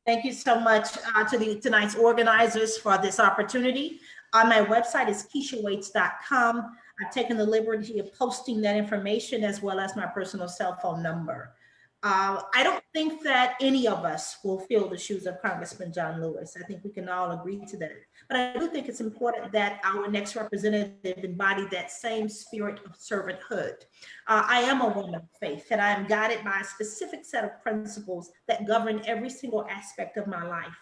Thank you so much to tonight's organizers for this opportunity. My website is KeishaWaits.com. I've taken the liberty of posting that information as well as my personal cell phone number. I don't think that any of us will fill the shoes of Congressman John Lewis. I think we can all agree to that. But I do think it's important that our next representative embody that same spirit of servanthood. I am a woman of faith, and I am guided by a specific set of principles that govern every single aspect of my life.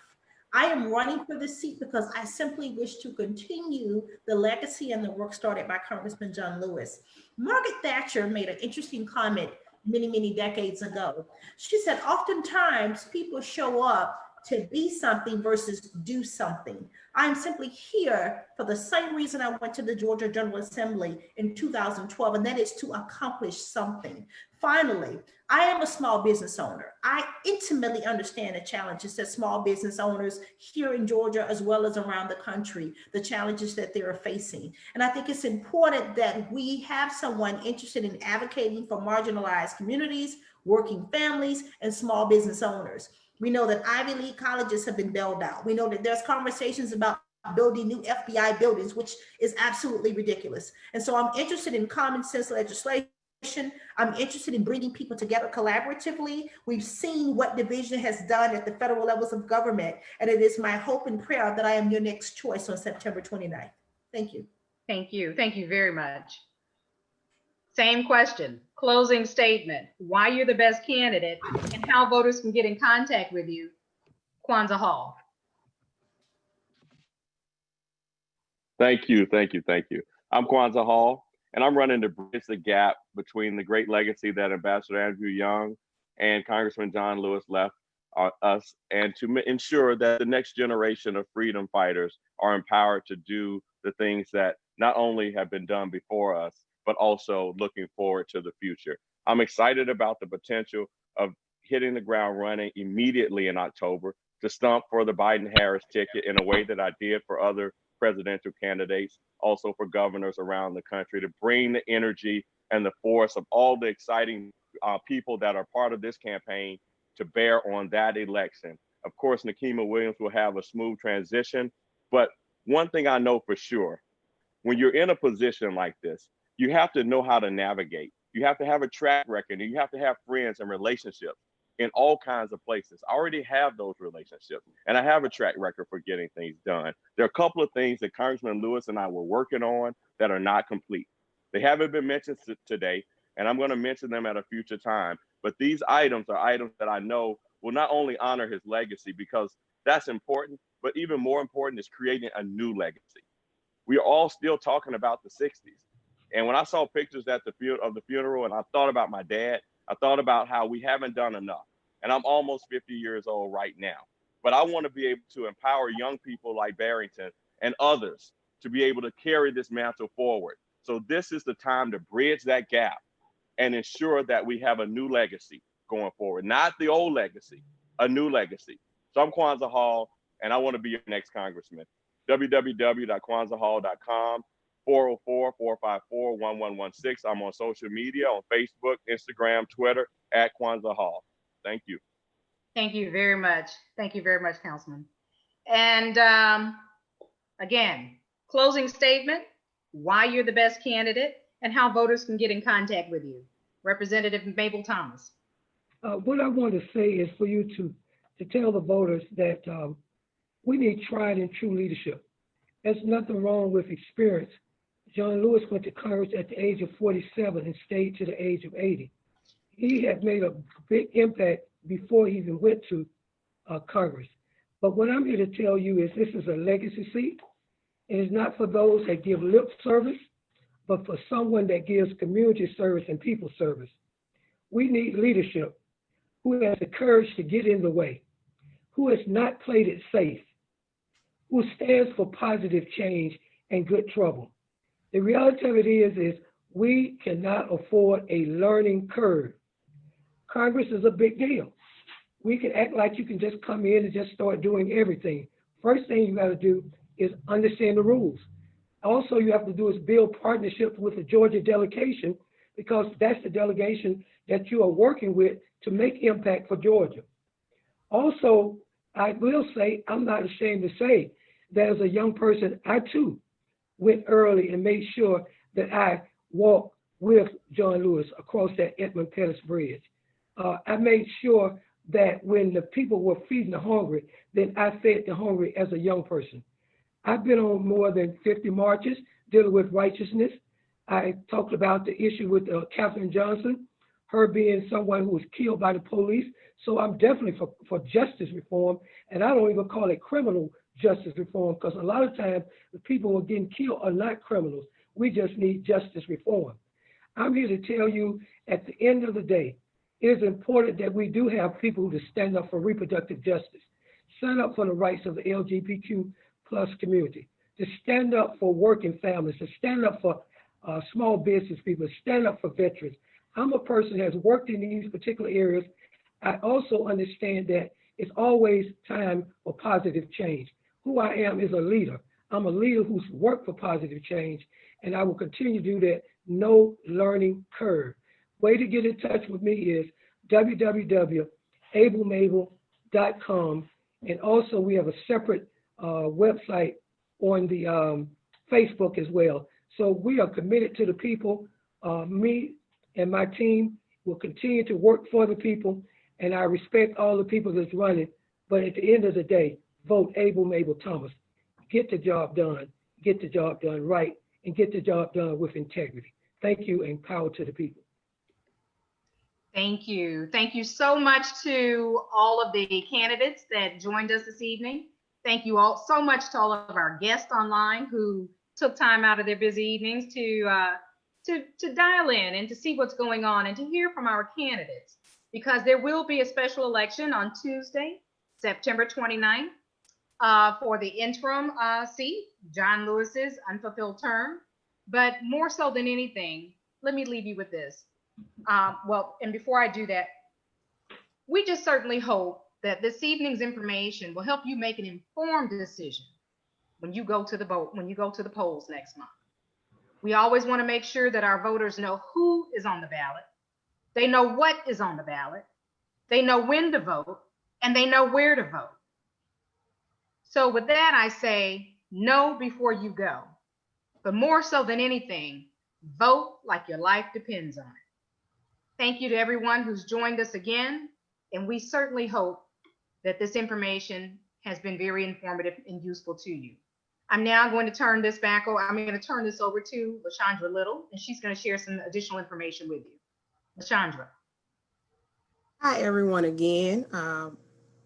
I am running for this seat because I simply wish to continue the legacy and the work started by Congressman John Lewis. Margaret Thatcher made an interesting comment many, many decades ago. She said, oftentimes people show up to be something versus do something. I'm simply here for the same reason I went to the Georgia General Assembly in 2012, and that is to accomplish something. Finally, I am a small business owner. I intimately understand the challenges that small business owners here in Georgia, as well as around the country, the challenges that they're facing. And I think it's important that we have someone interested in advocating for marginalized communities, working families, and small business owners. We know that Ivy League colleges have been bailed out. We know that there's conversations about building new FBI buildings, which is absolutely ridiculous. And so I'm interested in common sense legislation. I'm interested in bringing people together collaboratively. We've seen what division has done at the federal levels of government, and it is my hope and prayer that I am your next choice on September 29th. Thank you. Thank you. Thank you very much. Same question, closing statement, why you're the best candidate and how voters can get in contact with you. Kwanzaa Hall. Thank you. I'm Kwanzaa Hall, and I'm running to bridge the gap between the great legacy that Ambassador Andrew Young and Congressman John Lewis left us, and to ensure that the next generation of freedom fighters are empowered to do the things that not only have been done before us, but also looking forward to the future. I'm excited about the potential of hitting the ground running immediately in October to stump for the Biden-Harris ticket in a way that I did for other presidential candidates, also for governors around the country, to bring the energy and the force of all the exciting people that are part of this campaign to bear on that election. Of course, Nikema Williams will have a smooth transition, but one thing I know for sure, when you're in a position like this, you have to know how to navigate. You have to have a track record, and you have to have friends and relationships in all kinds of places. I already have those relationships, and I have a track record for getting things done. There are a couple of things that Congressman Lewis and I were working on that are not complete. They haven't been mentioned today, and I'm going to mention them at a future time. But these items are items that I know will not only honor his legacy, because that's important, but even more important is creating a new legacy. We are all still talking about the 60s. And when I saw pictures at the funeral, and I thought about my dad, I thought about how we haven't done enough. And I'm almost 50 years old right now. But I want to be able to empower young people like Barrington and others to be able to carry this mantle forward. So this is the time to bridge that gap and ensure that we have a new legacy going forward, not the old legacy, a new legacy. So I'm Kwanzaa Hall, and I want to be your next congressman. www.kwanzaahall.com. 404-454-1116. I'm on social media, on Facebook, Instagram, Twitter, at Kwanzaa Hall. Thank you. Thank you very much. Thank you very much, Councilman. And again, closing statement, why you're the best candidate and how voters can get in contact with you. Representative Mabel Thomas. What I want to say is for you to tell the voters that we need tried and true leadership. There's nothing wrong with experience. John Lewis went to Congress at the age of 47 and stayed to the age of 80. He had made a big impact before he even went to Congress. But what I'm here to tell you is this is a legacy seat. It is not for those that give lip service, but for someone that gives community service and people service. We need leadership who has the courage to get in the way, who has not played it safe, who stands for positive change and good trouble. The reality of it is we cannot afford a learning curve. Congress is a big deal. We can act like you can just come in and just start doing everything. First thing you got to do is understand the rules. Also, you have to do is build partnerships with the Georgia delegation, because that's the delegation that you are working with to make impact for Georgia. Also, I will say, I'm not ashamed to say that as a young person, I too went early and made sure that I walked with John Lewis across that Edmund Pettus Bridge. I made sure that when the people were feeding the hungry, then I fed the hungry as a young person. I've been on more than 50 marches dealing with righteousness. I talked about the issue with Katherine Johnson, her being someone who was killed by the police. So I'm definitely for justice reform, and I don't even call it criminal justice reform, because a lot of times the people who are getting killed are not criminals. We just need justice reform. I'm here to tell you at the end of the day, it is important that we do have people to stand up for reproductive justice, stand up for the rights of the LGBTQ plus community, to stand up for working families, to stand up for small business people, stand up for veterans. I'm a person that has worked in these particular areas. I also understand that it's always time for positive change. Who I am is a leader. I'm a leader who's worked for positive change, and I will continue to do that. No learning curve. Way to get in touch with me is www.ablemable.com. And also we have a separate website on the Facebook as well. So we are committed to the people. Me and my team will continue to work for the people, and I respect all the people that's running. But at the end of the day, vote Able Mable Thomas. Get the job done right, and get the job done with integrity. Thank you, and power to the people. Thank you. Thank you so much to all of the candidates that joined us this evening. Thank you all so much to all of our guests online who took time out of their busy evenings to dial in and to see what's going on and to hear from our candidates, because there will be a special election on Tuesday, September 29th, for the interim seat, John Lewis's unfulfilled term. But more so than anything, let me leave you with this. And before I do that, we just certainly hope that this evening's information will help you make an informed decision when you go to the polls next month. We always want to make sure that our voters know who is on the ballot, they know what is on the ballot, they know when to vote, and they know where to vote. So with that, I say know before you go, but more so than anything, vote like your life depends on it. Thank you to everyone who's joined us again, and we certainly hope that this information has been very informative and useful to you. I'm now going to turn this over to LaShondra Little, and she's going to share some additional information with you. LaShondra. Hi, everyone again.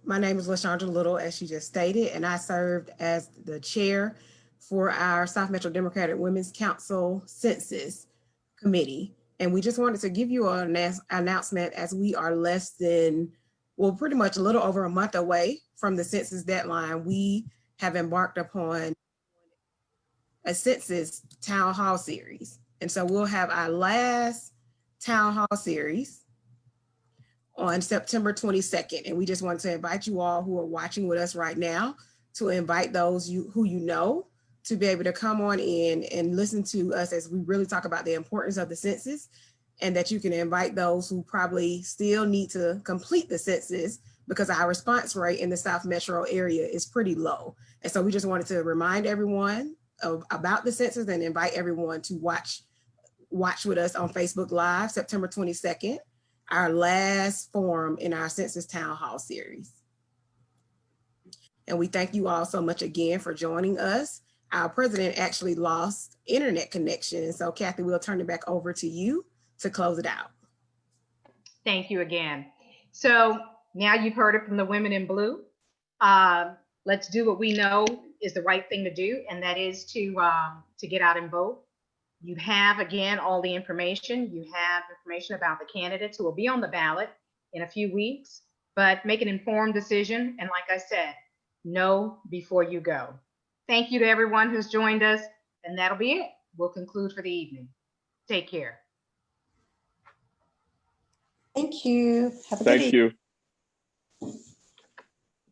My name is LaShondra Little, as she just stated, and I served as the chair for our South Metro Democratic Women's Council Census Committee. And we just wanted to give you an announcement, as we are less than, well, pretty much a little over a month away from the census deadline. We have embarked upon a census town hall series. And so we'll have our last town hall series on September 22nd. And we just want to invite you all who are watching with us right now to invite those who you know to be able to come on in and listen to us as we really talk about the importance of the census, and that you can invite those who probably still need to complete the census because our response rate in the South Metro area is pretty low. And so we just wanted to remind everyone about the census and invite everyone to watch with us on Facebook Live, September 22nd, our last forum in our Census Town Hall series. And we thank you all so much again for joining us. Our president actually lost internet connection. So Kathy, we'll turn it back over to you to close it out. Thank you again. So now you've heard it from the women in blue. Let's do what we know is the right thing to do, and that is to get out and vote. You have, again, all the information. You have information about the candidates who will be on the ballot in a few weeks, but make an informed decision. And like I said, know before you go. Thank you to everyone who's joined us, and that'll be it. We'll conclude for the evening. Take care. Thank you. Have a good evening. Thank you.